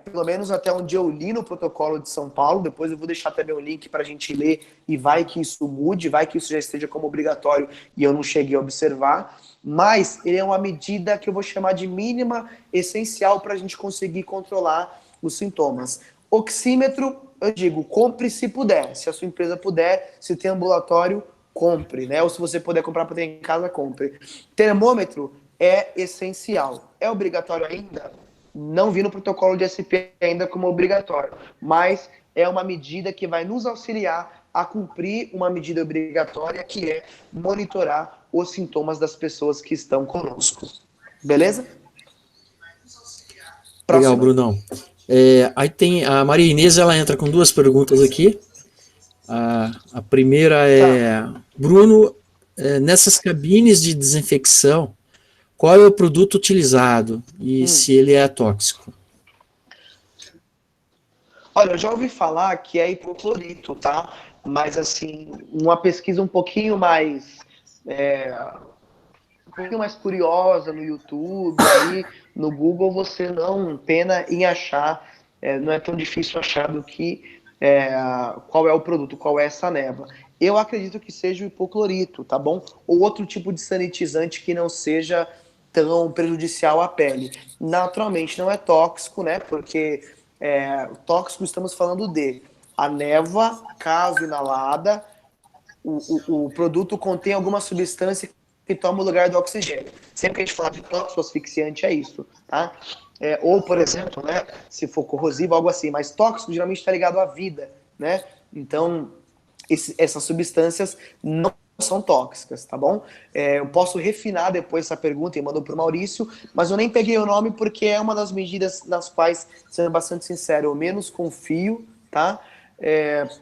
pelo menos até onde eu li no protocolo de São Paulo, depois eu vou deixar também o link para a gente ler, e vai que isso mude, vai que isso já esteja como obrigatório e eu não cheguei a observar, mas ele é uma medida que eu vou chamar de mínima essencial para a gente conseguir controlar os sintomas. Oxímetro, eu digo, compre se puder, se a sua empresa puder, se tem ambulatório, compre, né? Ou se você puder comprar para ter em casa, compre. Termômetro é essencial. É obrigatório ainda? Não vi no protocolo de SP ainda como obrigatório, mas é uma medida que vai nos auxiliar a cumprir uma medida obrigatória, que é monitorar os sintomas das pessoas que estão conosco. Beleza? Legal, Próxima. Brunão. Aí tem a Maria Inês, ela entra com duas perguntas aqui. A primeira é, Bruno, nessas cabines de desinfecção, qual é o produto utilizado e se ele é tóxico? Olha, eu já ouvi falar que é hipoclorito, tá? Mas, assim, uma pesquisa um pouquinho mais curiosa no YouTube, ali no Google, você não pena em achar, não é tão difícil achar do que qual é o produto, qual é essa neva. Eu acredito que seja o hipoclorito, tá bom? Ou outro tipo de sanitizante que não seja tão prejudicial à pele. Naturalmente não é tóxico, né? Porque tóxico estamos falando de a névoa, caso inalada, o produto contém alguma substância que toma o lugar do oxigênio. Sempre que a gente fala de tóxico asfixiante, é isso, tá? Ou, por exemplo, né, se for corrosivo, algo assim, mas tóxico geralmente está ligado à vida, né? Então, essas substâncias não são tóxicas, tá bom? Eu posso refinar depois essa pergunta e mando para o Maurício, mas eu nem peguei o nome porque é uma das medidas nas quais, sendo bastante sincero, eu menos confio, tá?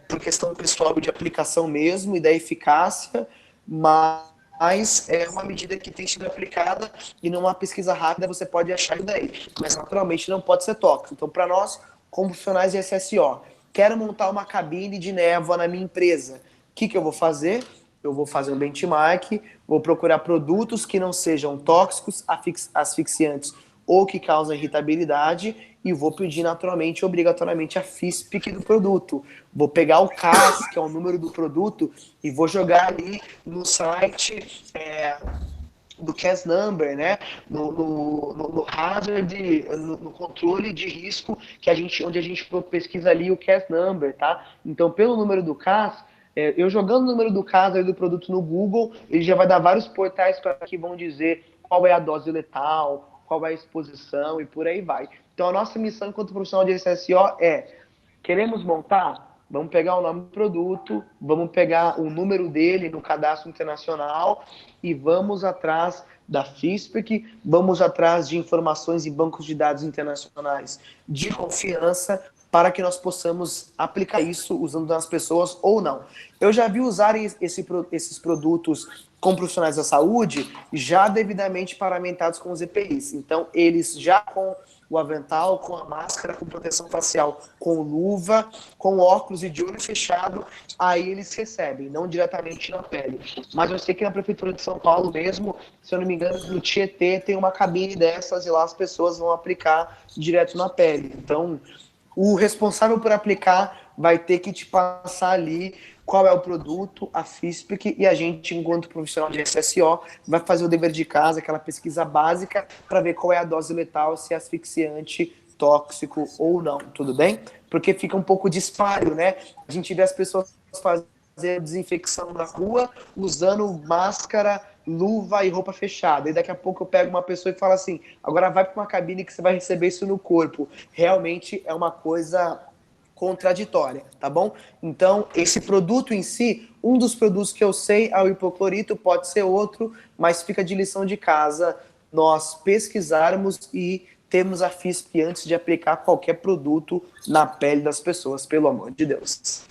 Por questão pessoal de aplicação mesmo e da eficácia, mas é uma medida que tem sido aplicada e numa pesquisa rápida você pode achar isso daí, mas naturalmente não pode ser tóxico. Então, para nós, como profissionais de SSO, quero montar uma cabine de névoa na minha empresa, o que eu vou fazer? Eu vou fazer um benchmark, vou procurar produtos que não sejam tóxicos, asfixiantes ou que causam irritabilidade e vou pedir naturalmente, obrigatoriamente, a FISPIC do produto. Vou pegar o CAS, que é o número do produto, e vou jogar ali no site do CAS Number, né? No hazard, no controle de risco, onde a gente pesquisa ali o CAS Number, tá? Então, pelo número do CAS, eu jogando o número do CAS aí do produto no Google, ele já vai dar vários portais para que vão dizer qual é a dose letal, qual é a exposição e por aí vai. Então, a nossa missão enquanto profissional de SSO queremos montar? Vamos pegar o nome do produto, vamos pegar o número dele no cadastro internacional e vamos atrás da FISPIC, vamos atrás de informações em bancos de dados internacionais de confiança para que nós possamos aplicar isso usando nas pessoas ou não. Eu já vi usarem esses produtos com profissionais da saúde já devidamente paramentados com os EPIs. Então, eles já com o avental, com a máscara, com proteção facial, com luva, com óculos e de olho fechado, aí eles recebem, não diretamente na pele. Mas eu sei que na Prefeitura de São Paulo mesmo, se eu não me engano, no Tietê tem uma cabine dessas e lá as pessoas vão aplicar direto na pele. Então, o responsável por aplicar vai ter que te passar ali qual é o produto, a FISPIC, e a gente, enquanto profissional de SSO, vai fazer o dever de casa, aquela pesquisa básica, para ver qual é a dose letal, se é asfixiante, tóxico ou não, tudo bem? Porque fica um pouco disparo, né? A gente vê as pessoas fazer desinfecção na rua, usando máscara, luva e roupa fechada. E daqui a pouco eu pego uma pessoa e falo assim, agora vai para uma cabine que você vai receber isso no corpo. Realmente é uma coisa contraditória, tá bom? Então, esse produto em si, um dos produtos que eu sei é o hipoclorito, pode ser outro, mas fica de lição de casa nós pesquisarmos e termos a FISP antes de aplicar qualquer produto na pele das pessoas, pelo amor de Deus.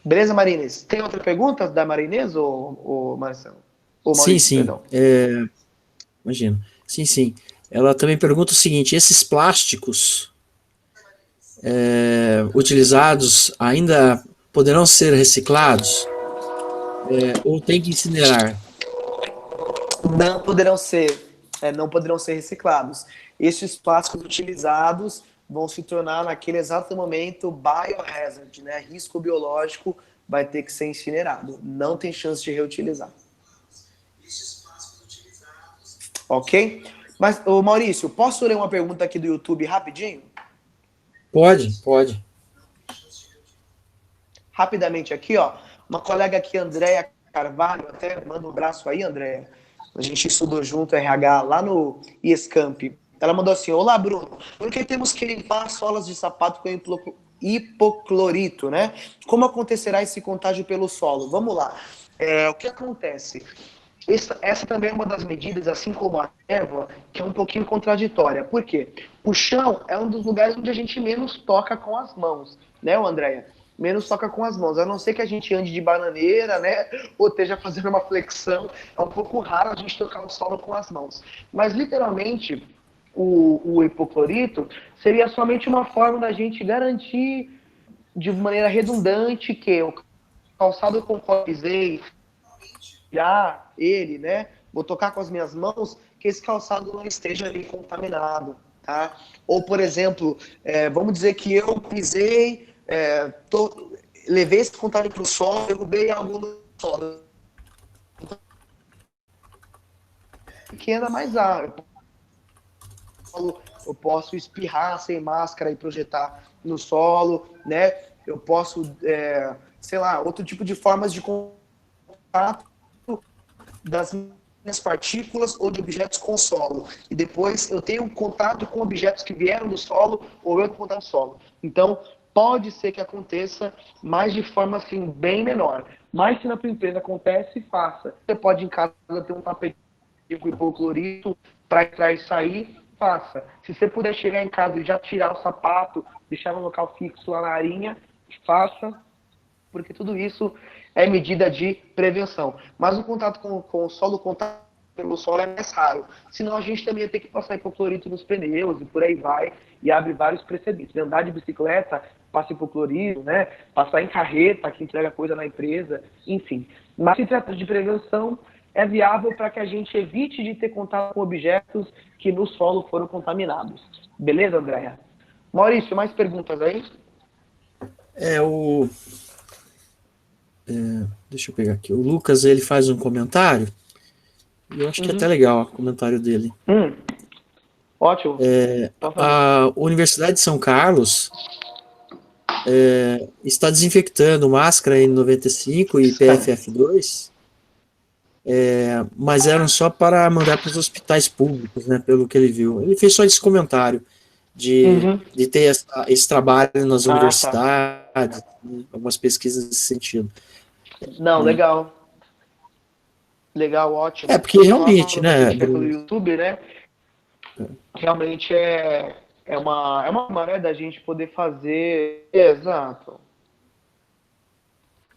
Beleza, Marinês? Tem outra pergunta da Marinês ou Marcelo? Ou Sim, Maurício, sim. perdão. Imagino. Sim, sim. Ela também pergunta o seguinte: esses plásticos utilizados ainda poderão ser reciclados? Ou tem que incinerar? Não poderão ser reciclados. esses plásticos utilizados vão se tornar, naquele exato momento, biohazard, né? Risco biológico, vai ter que ser incinerado. Não tem chance de reutilizar. Ok? Mas, ô Maurício, posso ler uma pergunta aqui do YouTube rapidinho? Pode. Rapidamente aqui, ó. Uma colega aqui, Andréia Carvalho, até manda um abraço aí, Andréia. A gente estudou junto RH lá no IESCamp. Ela mandou assim: olá, Bruno, por que temos que limpar as solas de sapato com hipoclorito, né? Como acontecerá esse contágio pelo solo? Vamos lá. O que acontece? Essa também é uma das medidas, assim como a erva, que é um pouquinho contraditória. Por quê? O chão é um dos lugares onde a gente menos toca com as mãos, né, Andréia? Menos toca com as mãos. A não ser que a gente ande de bananeira, né? Ou esteja fazendo uma flexão. É um pouco raro a gente tocar o solo com as mãos. Mas, literalmente, o hipoclorito seria somente uma forma da gente garantir de maneira redundante que o calçado com qual pisei, já ele, né? Vou tocar com as minhas mãos, que esse calçado não esteja ali contaminado, tá? Ou, por exemplo, vamos dizer que eu pisei, levei esse contato para o solo, derrubei algo no solo. Pequena, mas eu posso espirrar sem máscara e projetar no solo, né? Eu posso, sei lá, outro tipo de formas de contato das minhas partículas ou de objetos com solo. E depois eu tenho contato com objetos que vieram do solo ou eu contato do solo. Então, pode ser que aconteça, mas de forma assim, bem menor. Mas se na tua empresa acontece, faça. Você pode em casa ter um tapete com hipoclorito para entrar e sair, faça. Se você puder chegar em casa e já tirar o sapato, deixar no local fixo lá na arinha, faça, porque tudo isso é medida de prevenção. Mas o contato com o solo, o contato pelo solo é mais raro. Senão a gente também ia ter que passar hipoclorito nos pneus e por aí vai, e abre vários precedentes. Andar de bicicleta, passa hipoclorito, né? Passar em carreta, que entrega coisa na empresa, enfim. Mas se trata de prevenção, é viável para que a gente evite de ter contato com objetos que no solo foram contaminados. Beleza, Andréia? Maurício, mais perguntas aí? Deixa eu pegar aqui. O Lucas, ele faz um comentário, e eu acho que é até legal o comentário dele. Ótimo. A Universidade de São Carlos está desinfectando máscara N95 e PFF2, mas eram só para mandar para os hospitais públicos, né, pelo que ele viu. Ele fez só esse comentário de ter esse trabalho nas universidades, né, algumas pesquisas nesse sentido. Não, legal. Legal, ótimo. Porque realmente, né, pelo YouTube, né? Realmente é uma forma, né, da gente poder fazer. Exato.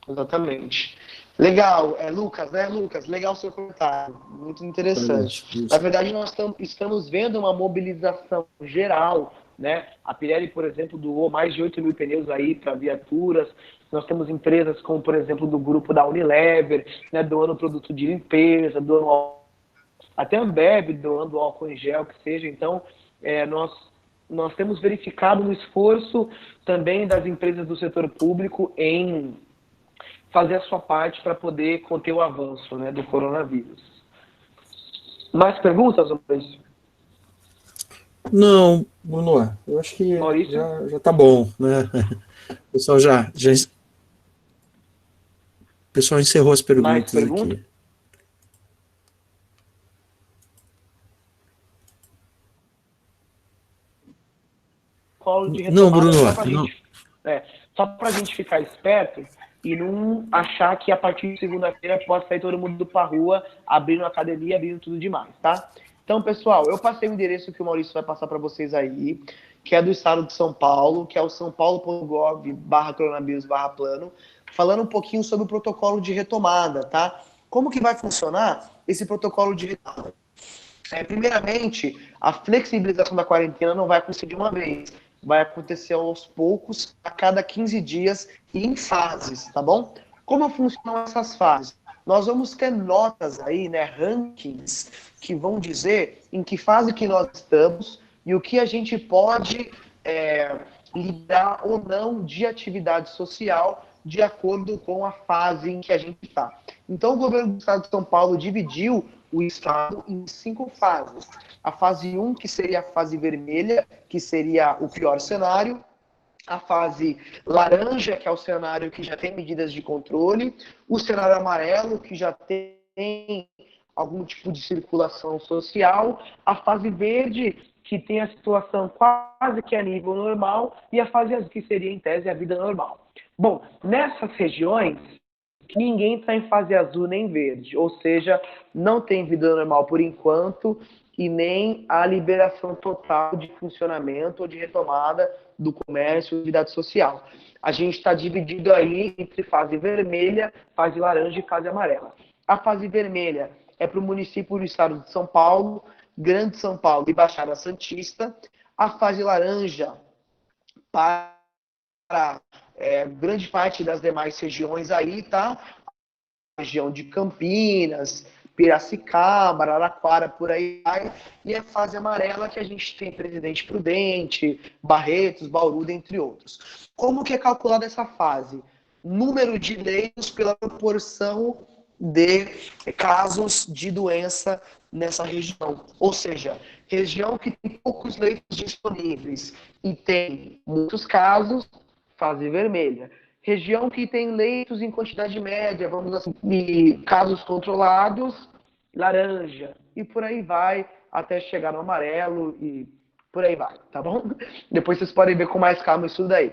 Exatamente. Legal, Lucas, né, Lucas? Legal o seu comentário. Muito interessante. Isso. Na verdade, nós estamos vendo uma mobilização geral, né? A Pirelli, por exemplo, doou mais de 8 mil pneus aí para viaturas. Nós temos empresas como, por exemplo, do grupo da Unilever, né, doando produto de limpeza, doando até Ambev, doando álcool em gel, que seja. Então, nós temos verificado um esforço também das empresas do setor público em fazer a sua parte para poder conter o avanço, né, do coronavírus. Mais perguntas, Maurício? Não, Bruno, eu acho que já tá bom, né? O pessoal o pessoal encerrou as perguntas aqui. Não, Bruno, só para a gente ficar esperto e não achar que a partir de segunda-feira pode sair todo mundo para a rua, abrindo a academia, abrindo tudo demais, tá? Então, pessoal, eu passei o endereço que o Maurício vai passar para vocês aí, que é do estado de São Paulo, que é o sãopaulo.gov/coronavírus/plano, falando um pouquinho sobre o protocolo de retomada, tá? Como que vai funcionar esse protocolo de retomada? Primeiramente, a flexibilização da quarentena não vai acontecer de uma vez, vai acontecer aos poucos, a cada 15 dias e em fases, tá bom? Como funcionam essas fases? Nós vamos ter notas aí, né, rankings, que vão dizer em que fase que nós estamos, e o que a gente pode liberar ou não de atividade social de acordo com a fase em que a gente está. Então, o governo do estado de São Paulo dividiu o estado em 5 fases. A fase 1, que seria a fase vermelha, que seria o pior cenário. A fase laranja, que é o cenário que já tem medidas de controle. O cenário amarelo, que já tem algum tipo de circulação social. A fase verde, que tem a situação quase que a nível normal. E a fase azul, que seria, em tese, a vida normal. Bom, nessas regiões, ninguém está em fase azul nem verde, ou seja, não tem vida normal por enquanto e nem a liberação total de funcionamento ou de retomada do comércio e atividade social. A gente está dividido aí entre fase vermelha, fase laranja e fase amarela. A fase vermelha é para o município do estado de São Paulo, Grande São Paulo e Baixada Santista. A fase laranja para grande parte das demais regiões aí, tá? A região de Campinas, Piracicaba, Araraquara, por aí vai. E a fase amarela que a gente tem Presidente Prudente, Barretos, Bauru, dentre outros. Como que é calculada essa fase? Número de leitos pela proporção de casos de doença nessa região. Ou seja, região que tem poucos leitos disponíveis e tem muitos casos, fase vermelha. Região que tem leitos em quantidade média, vamos assim, e casos controlados, laranja. E por aí vai, até chegar no amarelo e por aí vai, tá bom? Depois vocês podem ver com mais calma isso daí.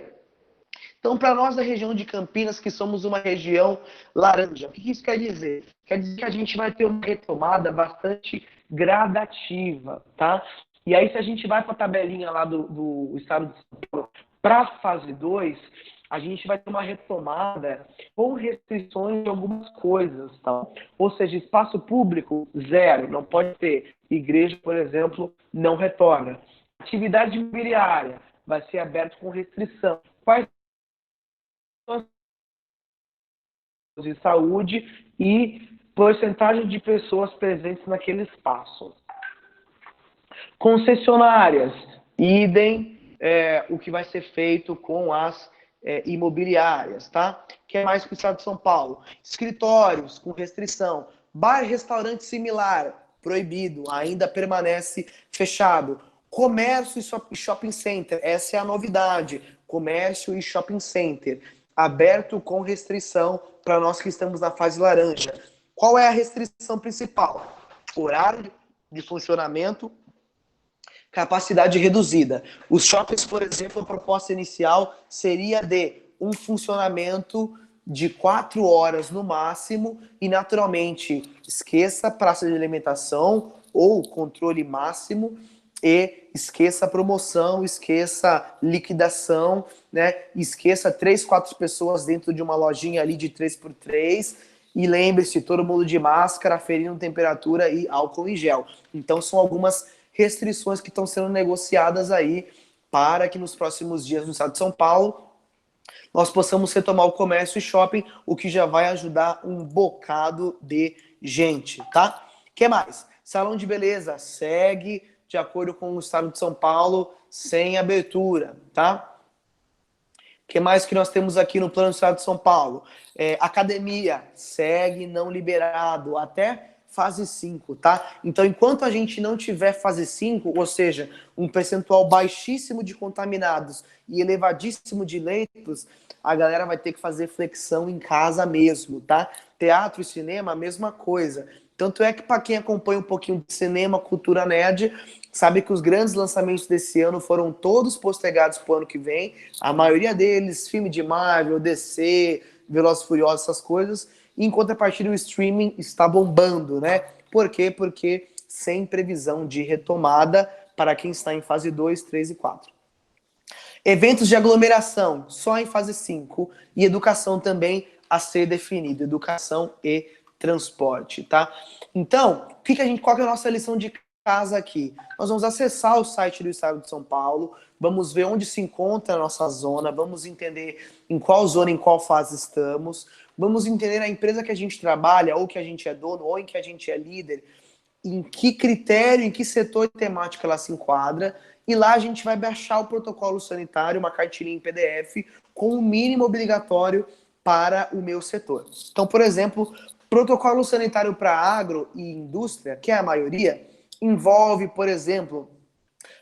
Então, para nós da região de Campinas, que somos uma região laranja, o que isso quer dizer? Quer dizer que a gente vai ter uma retomada bastante gradativa, tá? E aí, se a gente vai para a tabelinha lá do estado de São Paulo, para a fase 2, a gente vai ter uma retomada com restrições de algumas coisas, tá? Ou seja, espaço público, zero, não pode ter. Igreja, por exemplo, não retorna. Atividade imobiliária vai ser aberta com restrição. Quais são as de saúde e porcentagem de pessoas presentes naquele espaço? Concessionárias, idem, o que vai ser feito com as imobiliárias, tá? Que é mais para o estado de São Paulo. Escritórios com restrição. Bar e restaurante similar, proibido, ainda permanece fechado. Comércio e shopping center, essa é a novidade. Comércio e shopping center, aberto com restrição para nós que estamos na fase laranja. Qual é a restrição principal? Horário de funcionamento, capacidade reduzida. Os shoppings, por exemplo, a proposta inicial seria de um funcionamento de 4 horas no máximo e, naturalmente, esqueça praça de alimentação ou controle máximo e esqueça promoção, esqueça liquidação, né? Esqueça 3, 4 pessoas dentro de uma lojinha ali de 3x3 e lembre-se, todo mundo de máscara, aferindo temperatura e álcool em gel. Então, são algumas restrições que estão sendo negociadas aí para que nos próximos dias no estado de São Paulo nós possamos retomar o comércio e shopping, o que já vai ajudar um bocado de gente, tá? O que mais? Salão de beleza segue de acordo com o estado de São Paulo, sem abertura, tá? O que mais que nós temos aqui no plano do estado de São Paulo? Academia segue não liberado, até fase 5, tá? Então, enquanto a gente não tiver fase 5, ou seja, um percentual baixíssimo de contaminados e elevadíssimo de leitos, a galera vai ter que fazer flexão em casa mesmo, tá? Teatro e cinema, a mesma coisa. Tanto é que para quem acompanha um pouquinho de cinema, cultura nerd, sabe que os grandes lançamentos desse ano foram todos postergados para o ano que vem. A maioria deles, filme de Marvel, DC, Velozes e Furiosos, essas coisas. Em contrapartida, o streaming está bombando, né? Por quê? Porque sem previsão de retomada para quem está em fase 2, 3 e 4. Eventos de aglomeração, só em fase 5. E educação também a ser definido. Educação e transporte, tá? Então, qual que é a nossa lição de casa aqui? Nós vamos acessar o site do estado de São Paulo, vamos ver onde se encontra a nossa zona, vamos entender em qual zona, em qual fase estamos, vamos entender a empresa que a gente trabalha, ou que a gente é dono, ou em que a gente é líder, em que critério, em que setor temático ela se enquadra, e lá a gente vai baixar o protocolo sanitário, uma cartilha em PDF, com o mínimo obrigatório para o meu setor. Então, por exemplo, protocolo sanitário para agro e indústria, que é a maioria, envolve, por exemplo,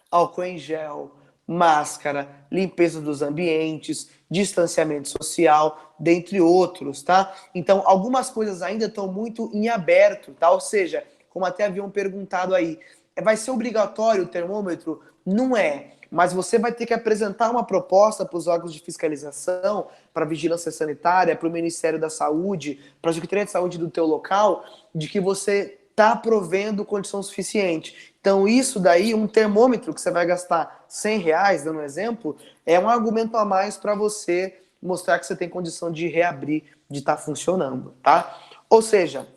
álcool em gel, máscara, limpeza dos ambientes, distanciamento social, dentre outros, tá? Então, algumas coisas ainda estão muito em aberto, tá? Ou seja, como até haviam perguntado aí, vai ser obrigatório o termômetro? Não é, mas você vai ter que apresentar uma proposta para os órgãos de fiscalização, para a vigilância sanitária, para o Ministério da Saúde, para a Secretaria de Saúde do teu local, de que você está provendo condição suficiente. Então, isso daí, um termômetro que você vai gastar R$ 100, dando um exemplo, é um argumento a mais para você mostrar que você tem condição de reabrir, de estar funcionando, tá? Ou seja,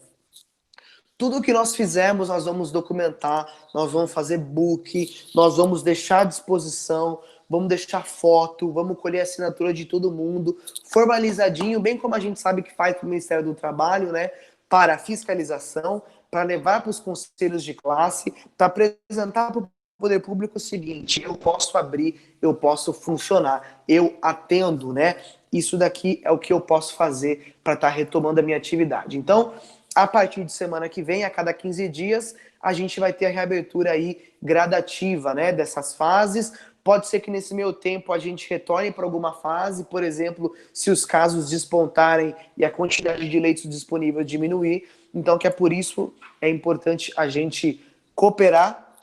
tudo que nós fizemos, nós vamos documentar, nós vamos fazer book, nós vamos deixar à disposição, vamos deixar foto, vamos colher a assinatura de todo mundo, formalizadinho, bem como a gente sabe que faz para o Ministério do Trabalho, né? Para a fiscalização, para levar para os conselhos de classe, para apresentar para o poder público o seguinte: eu posso abrir, eu posso funcionar, eu atendo, né? Isso daqui é o que eu posso fazer para estar retomando a minha atividade. Então, a partir de semana que vem, a cada 15 dias, a gente vai ter a reabertura aí gradativa, né, dessas fases. Pode ser que nesse meio tempo a gente retorne para alguma fase, por exemplo, se os casos despontarem e a quantidade de leitos disponíveis diminuir. Então, que é por isso é importante a gente cooperar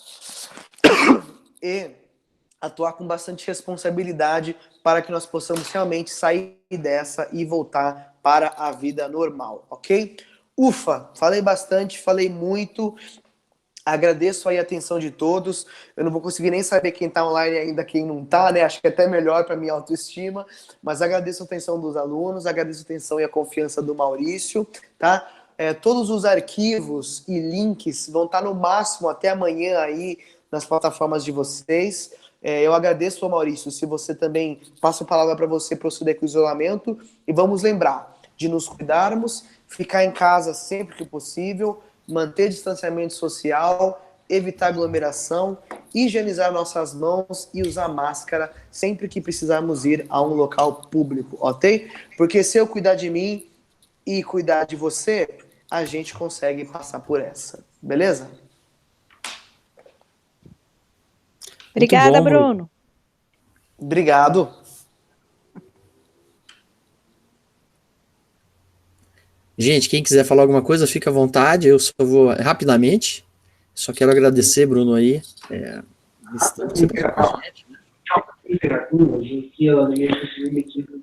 e atuar com bastante responsabilidade para que nós possamos realmente sair dessa e voltar para a vida normal, ok? Ufa, falei bastante, falei muito. Agradeço aí a atenção de todos. Eu não vou conseguir nem saber quem está online ainda, quem não está, né? Acho que é até melhor para minha autoestima. Mas agradeço a atenção dos alunos, agradeço a atenção e a confiança do Maurício, tá? Todos os arquivos e links vão estar no máximo até amanhã aí nas plataformas de vocês. Eu agradeço, Maurício, se você também passa a palavra para você proceder com o isolamento. E vamos lembrar de nos cuidarmos, ficar em casa sempre que possível, manter distanciamento social, evitar aglomeração, higienizar nossas mãos e usar máscara sempre que precisarmos ir a um local público, ok? Porque se eu cuidar de mim e cuidar de você, a gente consegue passar por essa, beleza? Obrigada, bom, Bruno. Obrigado. Gente, quem quiser falar alguma coisa, fica à vontade. Eu só vou rapidamente. Só quero agradecer, Bruno, aí.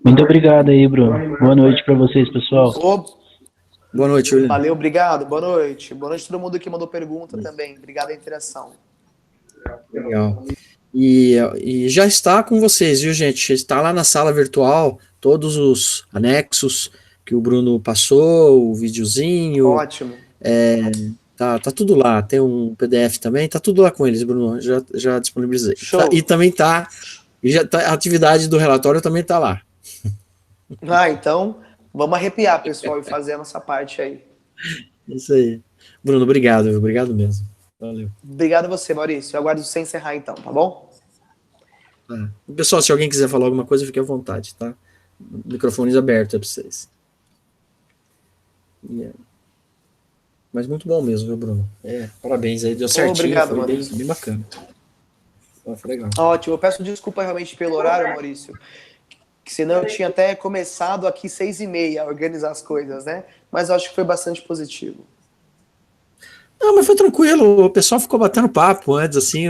Muito obrigado aí, Bruno. Boa noite para vocês, pessoal. Boa noite, William. Valeu, obrigado. Boa noite. Boa noite a todo mundo que mandou pergunta também. Obrigado a interação. Legal. E já está com vocês, viu, gente? Está lá na sala virtual, todos os anexos que o Bruno passou, o videozinho. Ótimo. Tá tudo lá. Tem um PDF também, tá tudo lá com eles, Bruno. Já disponibilizei. Show. E também a atividade do relatório também tá lá. Então, vamos arrepiar, pessoal, e fazer a nossa parte aí. Isso aí. Bruno, obrigado, viu? Obrigado mesmo. Valeu. Obrigado a você, Maurício. Eu aguardo você encerrar então, tá bom? Pessoal, se alguém quiser falar alguma coisa, fique à vontade, tá? Microfones abertos para vocês. Mas muito bom mesmo, viu, Bruno? Parabéns aí, deu certinho. Obrigado, foi Maurício. bem bacana. Foi legal. Ótimo. Eu peço desculpa realmente pelo horário, Maurício. Que senão eu tinha até começado aqui 6h30 a organizar as coisas, né? Mas eu acho que foi bastante positivo. Não, mas foi tranquilo, o pessoal ficou batendo papo antes, assim,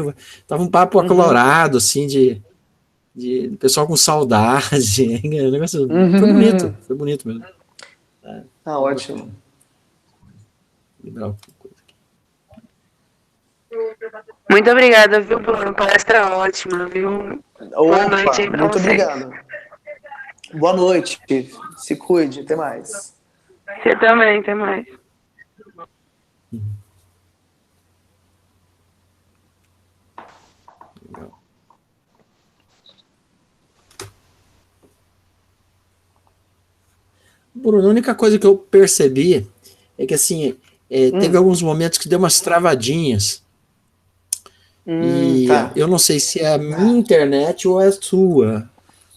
tava um papo acalorado, assim, de pessoal com saudade, o negócio foi bonito mesmo. Ótimo. Liberal. Muito obrigada, viu, Bruno? Palestra ótima, viu? Boa noite aí pra muito vocês. obrigado. Boa noite. Se cuide. Até mais. Você também, até mais. Bruno, a única coisa que eu percebi é que, assim, teve alguns momentos que deu umas travadinhas. E Tá. eu não sei se é a minha internet ou é a sua.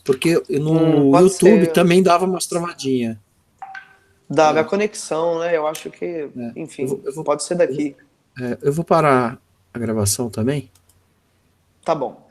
Porque no Pode YouTube ser. também dava umas travadinhas. Dava a conexão, né? Eu acho que, É, enfim, pode ser daqui. eu vou parar a gravação também. Tá bom.